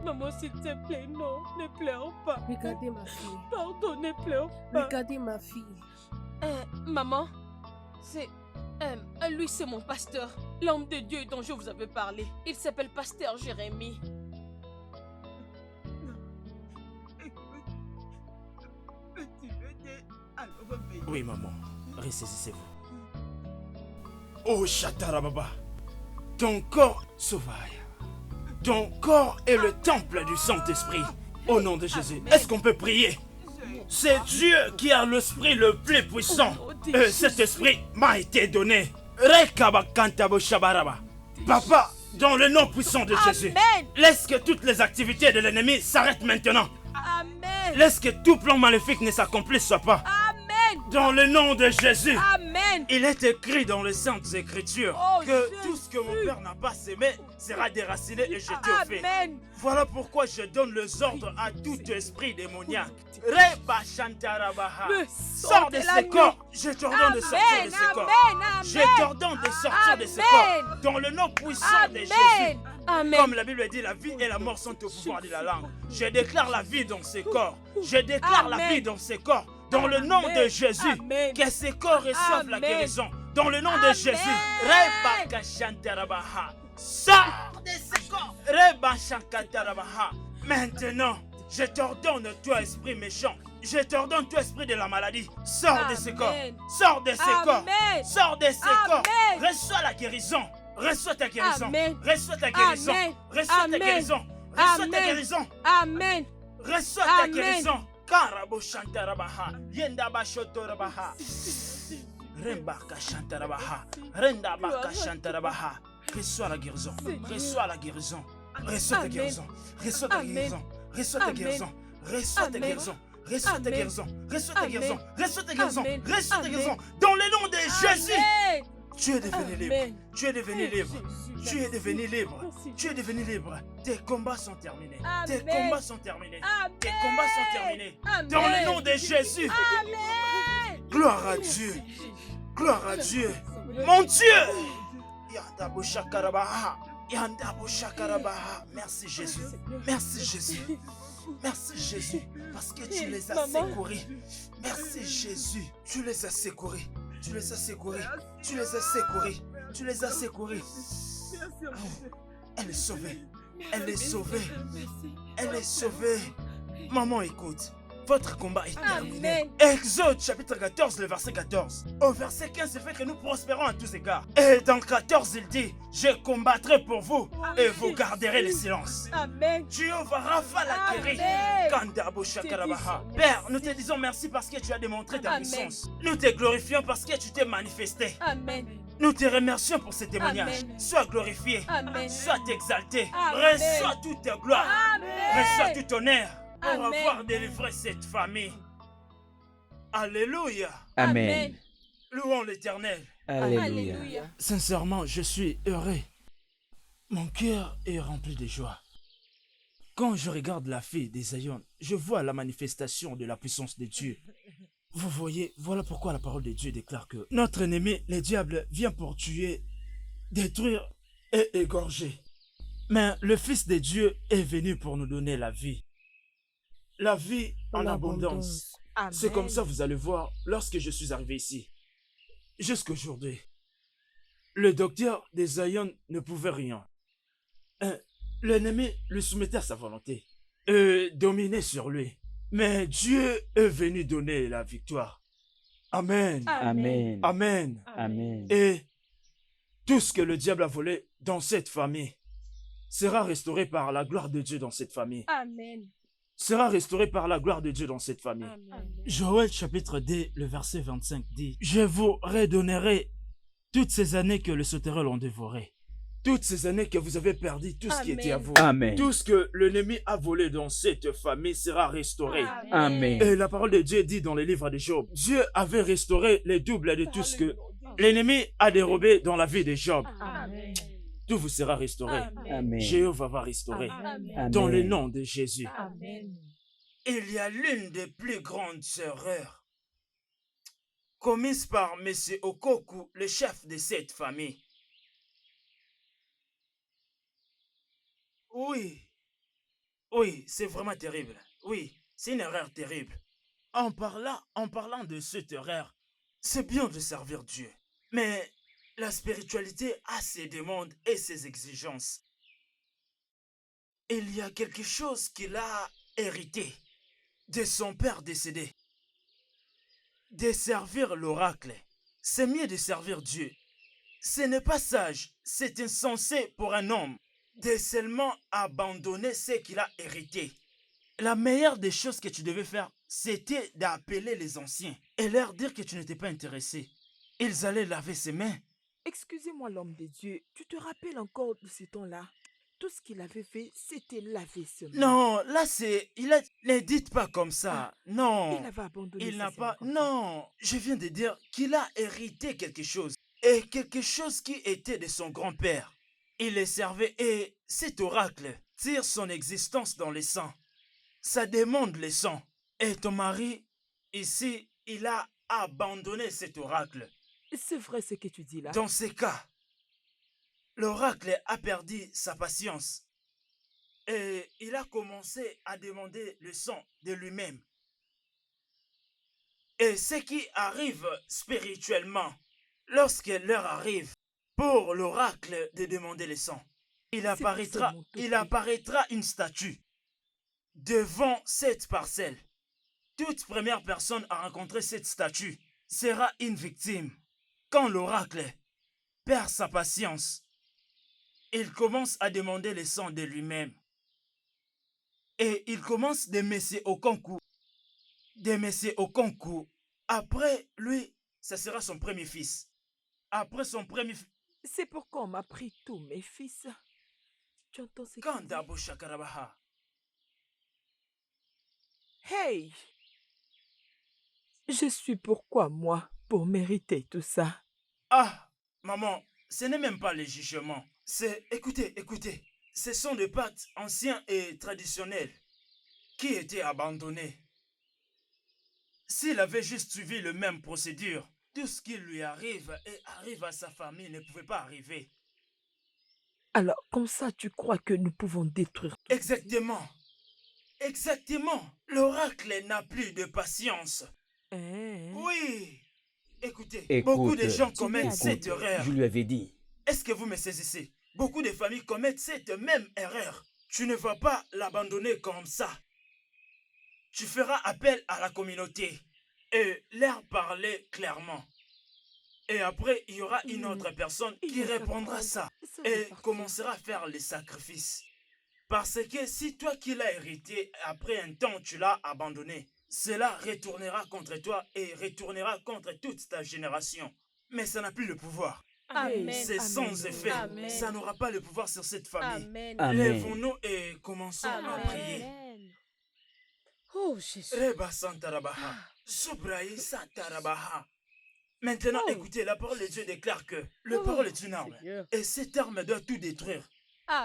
Maman, s'il te plaît, non, ne pleure pas. Regardez ma fille. Pardon, ne pleure pas. Regardez ma fille. Maman, lui c'est mon pasteur, l'homme de Dieu dont je vous avais parlé. Il s'appelle Pasteur Jérémie. Oui, maman. Ressaisissez-vous. Oh, Chatarababa. Ton corps sauvage. Ton corps est le temple du Saint-Esprit. Au nom de Jésus, est-ce qu'on peut prier? C'est Dieu qui a l'esprit le plus puissant. Et cet esprit m'a été donné. Papa, dans le nom puissant de Jésus, laisse que toutes les activités de l'ennemi s'arrêtent maintenant. Amen. Laisse que tout plan maléfique ne s'accomplisse pas. Amen. Dans le nom de Jésus. Amen. Il est écrit dans les Saintes Écritures Oh, que Jésus. tout ce que mon Père n'a pas sémé sera déraciné et jeté au feu. Amen. Voilà pourquoi je donne les ordres à tout esprit démoniaque. Reba Shantarabaha. Le Sors sang de de ces l'agneau. corps. Je t'ordonne de sortir de ces corps. Amen. Je t'ordonne de sortir de ces corps. Dans le nom puissant de Jésus. Amen. Comme la Bible dit, la vie et la mort sont au pouvoir de la langue. Je déclare la vie dans ces corps. Je déclare la Amen. vie dans ces corps. Dans le nom de Jésus. Amen. Que ces corps reçoivent la Amen. guérison. Dans le nom de Amen. Jésus. Reba Kashantarabaha. Sors de ces corps. Reba Shankatarabaha. Maintenant, je t'ordonne, toi esprit méchant. Je t'ordonne, toi esprit de la maladie. Sors de ces corps. Amen. Sors de ces corps. Amen. Sors de ces corps. Amen. Reçois la guérison. Reçois ta guérison. Amen. Reçois ta guérison. Amen. Reçois ta Amen. guérison. Reçois ta Amen. guérison. Amen. Reçois ta Amen. guérison. Karabo Shantarabaha. Yendaba Shotorabaha. Rembaka Shantarabaha. Rendabaka Shantarabaha. Reçois la guérison. Reçois la guérison. Reçois ta Amen. guérison. Reçois ta Amen. guérison. Reçois ta Amen. guérison. Reçois ta Amen. guérison. Reçois ta Amen. guérison. Reçois ta Amen. guérison. Reçois ta guérison. Amen. Reçois ta Amen. guérison. Dans le nom de Jésus. Amen. Tu es devenu libre. Amen. Tu es devenu libre. Jésus. Tu es devenu libre. Merci. Tu es devenu libre. Tes combats sont terminés. Tes Amen. combats sont terminés. Amen. Tes combats sont terminés. Amen. Dans le nom de Jésus. Amen. Gloire à Dieu. Gloire à Dieu. Mon Dieu. Yandabo Shakarabaha. Yandabo Shakarabaha. Merci Jésus. Merci Jésus. Merci Jésus. Parce que tu les as Maman. secourus. Merci Jésus. Tu les as secourus. Tu les as secourus. Tu les as secourus. Tu les as secourus. Oh, elle est sauvée. Elle est sauvée. Elle est sauvée. Maman, écoute. Votre combat est terminé. Amen. Exode chapitre 14, le verset 14. Au verset 15, il fait que nous prospérons à tous égards. Et dans 14, il dit, je combattrai pour vous et vous garderez le silence. Amen. Jéhovah Rapha l'a guéri. Amen. Kandabo Shakarabaha. Père, nous te disons merci parce que tu as démontré ta Amen. puissance. Nous te glorifions parce que tu t'es manifesté. Amen. Nous te remercions pour ces témoignages. Amen. Sois glorifié. Amen. Sois exalté. Amen. Reçois toute ta gloire. Amen. Reçois tout honneur pour Amen. avoir délivré cette famille. Alléluia. Amen. Louons l'Éternel. Alléluia. Alléluia. Sincèrement, je suis heureux. Mon cœur est rempli de joie. Quand je regarde la fille d'Isaïon, je vois la manifestation de la puissance de Dieu. Vous voyez, voilà pourquoi la parole de Dieu déclare que notre ennemi, le diable, vient pour tuer, détruire et égorger. Mais le Fils de Dieu est venu pour nous donner la vie. La vie en abondance. Amen. C'est comme ça, vous allez voir, lorsque je suis arrivé ici, jusqu'aujourd'hui, le docteur des Zion ne pouvait rien. L'ennemi lui soumettait à sa volonté, dominait sur lui. Mais Dieu est venu donner la victoire. Amen. Amen. Amen. Amen. Et tout ce que le diable a volé dans cette famille sera restauré par la gloire de Dieu dans cette famille. Amen. Sera restauré par la gloire de Dieu dans cette famille. Amen. Joël chapitre 2, le verset 25 dit, « Je vous redonnerai toutes ces années que le sauterelle ont dévoré. Toutes ces années que vous avez perdu tout ce qui était à vous. Amen. Tout ce que l'ennemi a volé dans cette famille sera restauré. Amen. Et la parole de Dieu dit dans le livre de Job, Dieu avait restauré les doubles de tout ce que l'ennemi a dérobé dans la vie de Job. Amen. Tout vous sera restauré. Amen. Jéhovah va restaurer. Amen. Dans le Amen. nom de Jésus. Amen. Il y a l'une des plus grandes erreurs commises par M. Okoku, le chef de cette famille. Oui, c'est vraiment terrible. Oui, c'est une erreur terrible. En parlant de cette erreur, c'est bien de servir Dieu. Mais la spiritualité a ses demandes et ses exigences. Il y a quelque chose qu'il a hérité de son père décédé. De servir l'oracle, c'est mieux de servir Dieu. Ce n'est pas sage, c'est insensé pour un homme de seulement abandonner ce qu'il a hérité. La meilleure des choses que tu devais faire, c'était d'appeler les anciens et leur dire que tu n'étais pas intéressé. Ils allaient laver ses mains. Excusez-moi, l'homme de Dieu, tu te rappelles encore de ce temps-là? Tout ce qu'il avait fait, c'était laver ses mains. Non, là c'est... Ne dites pas comme ça. Non. Il avait abandonné Il ses n'a mains pas... comme ça. Non. Je viens de dire qu'il a hérité quelque chose. Et quelque chose qui était de son grand-père. Il les servait et cet oracle tire son existence dans le sang. Ça demande le sang. Et ton mari, ici, il a abandonné cet oracle. C'est vrai ce que tu dis là. Dans ces cas, l'oracle a perdu sa patience. Et il a commencé à demander le sang de lui-même. Et ce qui arrive spirituellement, lorsque l'heure arrive pour l'oracle de demander le sang, il apparaîtra une statue devant cette parcelle. Toute première personne à rencontrer cette statue sera une victime. Quand l'oracle perd sa patience, il commence à demander le sang de lui-même. Et il commence de messer au concours. Après, lui, ce sera son premier fils. Après son premier fils... C'est pourquoi on m'a pris tous mes fils. Tu entends ce qu'il dit? Hey! Je suis pourquoi moi, pour mériter tout ça? Ah, maman, ce n'est même pas le jugement. C'est... Écoutez. Ce sont des pactes anciens et traditionnels qui étaient abandonnés. S'il avait juste suivi la même procédure, tout ce qui lui arrive et arrive à sa famille ne pouvait pas arriver. Alors, comme ça, tu crois que nous pouvons détruire tout? Exactement. L'oracle n'a plus de patience. Oui. Écoutez, beaucoup de gens commettent cette erreur. Je lui avais dit. Est-ce que vous me saisissez? Beaucoup de familles commettent cette même erreur. Tu ne vas pas l'abandonner comme ça. Tu feras appel à la communauté et leur parler clairement. Et après, il y aura une autre personne qui répondra ça et commencera à faire les sacrifices. Parce que si toi qui l'as hérité, après un temps tu l'as abandonné, cela retournera contre toi et retournera contre toute ta génération. Mais ça n'a plus le pouvoir. Amen. C'est sans effet. Amen. Ça n'aura pas le pouvoir sur cette famille. Amen. Amen. Lèvons-nous et commençons à Amen. prier. Oh Jésus. Reba Santarabaha. Sobraï Santarabaha. Maintenant, écoutez, la parole de Dieu déclare que le parole est une arme. Seigneur. Et cette arme doit tout détruire.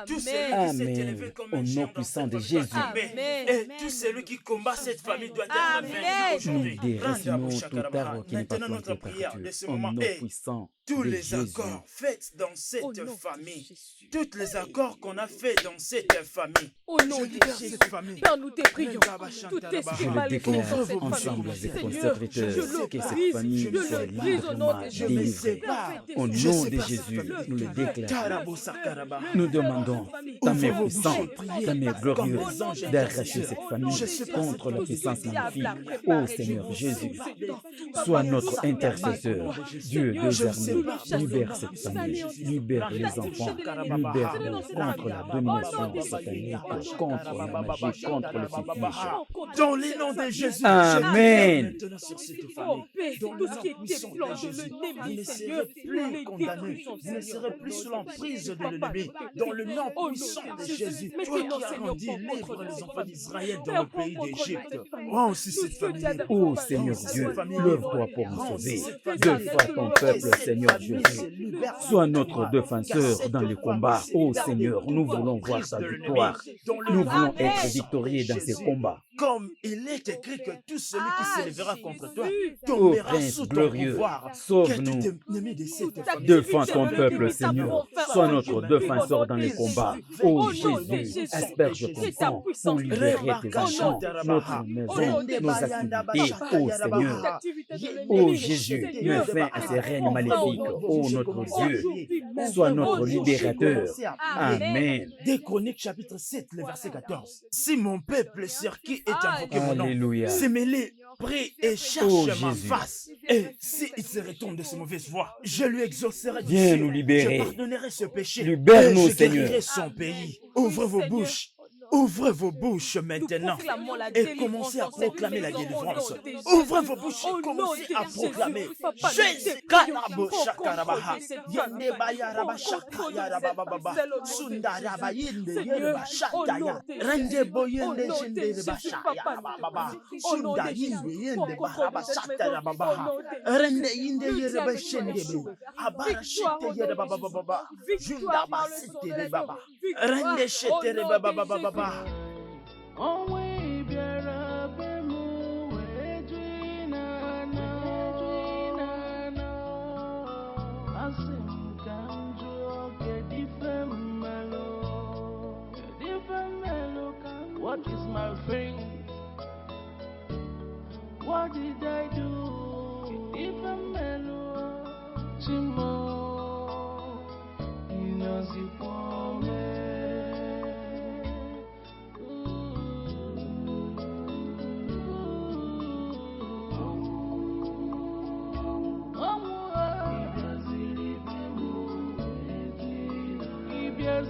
Tout celui Amen. qui s'est Amen. élevé comme Au un nom géant dans puissant cette de famille doit Jésus. tomber. Amen. Et tout celui qui combat cette famille doit être Amen. vaincu aujourd'hui. Nous déracinons tout Shakarabaha. arbre qui n'est pas Maintenant, notre planté par prière Dieu. de ce Au moment nom est puissant tous de les Jésus. accords faits dans Au cette nom de famille. Jésus. Tous les accords qu'on a faits dans cette famille. Au nom Je de libère Jésus. cette famille. Père, nous te prions. Tout Je esprit le maléfique déclare dans cette ensemble famille. avec mon Seigneur, serviteur je le que cette brise. famille Je soit le brise au nom librement de Jésus. délivrée. Père, fais Au descendre nom de cette Jésus, famille. nous le déclarons. Karabosa-karabaha. Nous demandons ta main Ouvrez vos puissante, bouches, ta main glorieuse comme les anges d'arracher intercesseurs. cette famille Je sais pas contre la si puissance tout maléfique. ceci Ô Seigneur Jésus, sois notre intercesseur. Dieu des armées, libère cette famille, libère les enfants, libère-les contre la domination satanique, contre la magie, contre le fétiche. Dans les noms de Jésus, Amen. je maintenant sur cette Oh, famille. Père, Dans tout le ce nom qui est puissant de déflant de Jésus, vous l'ennemi, ne Seigneur, serez nous les plus condamnés, détruisons, vous ne Seigneur. serez plus sous l'emprise de Papa, l'ennemi. Dans le nom au nom puissant de de Jésus, Jésus, mais toi maintenant, qui as Seigneur, rendu prends libre contrôle de les cette enfants famille. d'Israël dans Père, le prends pays contrôle de d'Égypte. cette famille. Rends aussi Tous cette ceux qui famille. accompagnent Ô Seigneur cette Dieu, famille, lève-toi pour nous sauver. Défends ton peuple, Seigneur Jésus. Sois notre défenseur dans les combats. Ô Seigneur, nous voulons voir ta victoire. Nous voulons être victorieux dans ces combats. Comme il est écrit que tout celui qui s'élèvera contre toi Ô tombera Prince sous ton glorieux, pouvoir. Que sauve-nous. tout ennemi de cette famille. Défends ton peuple, Seigneur. Sois notre défenseur dans les combats. Ô Jésus, asperge ton sang pour libérer tes enfants, notre maison, nos activités. Ô Seigneur, ô Jésus, mets fin à ces règnes maléfiques. Ô notre Dieu, sois notre libérateur. Amen. Des Chroniques chapitre 7, le verset 14. Si mon peuple sur qui est invoqué mon nom Alléluia. s'est mêlé Prie et cherche Oh, ma Jésus. face. Et s'il se retourne de ses mauvaises voies, je lui exaucerai du Viens ciel. nous libérer. Je pardonnerai ce péché. Libère-nous, et je Seigneur. guérirai son pays. Ouvrez vos bouches. Ouvrez vos bouches maintenant et commencez à proclamer la délivrance. Ouvrez vos bouches et commencez à proclamer. Jésus, Karabo Shakarabaha, Yende Bayaraba Shakaya Baba, Sundaraba Yende Yerba Shataya, Rende Boyende Jende Bashaya Baba, Sunda Yende Yende Baraba Shataya Baba, Rende Yende Yerba Shende, Abara Shete Yerba Baba, Junda Basite Baba, Rende Shete Baba. What is my faith? What did I do? Even mellow, Chimo, Yes,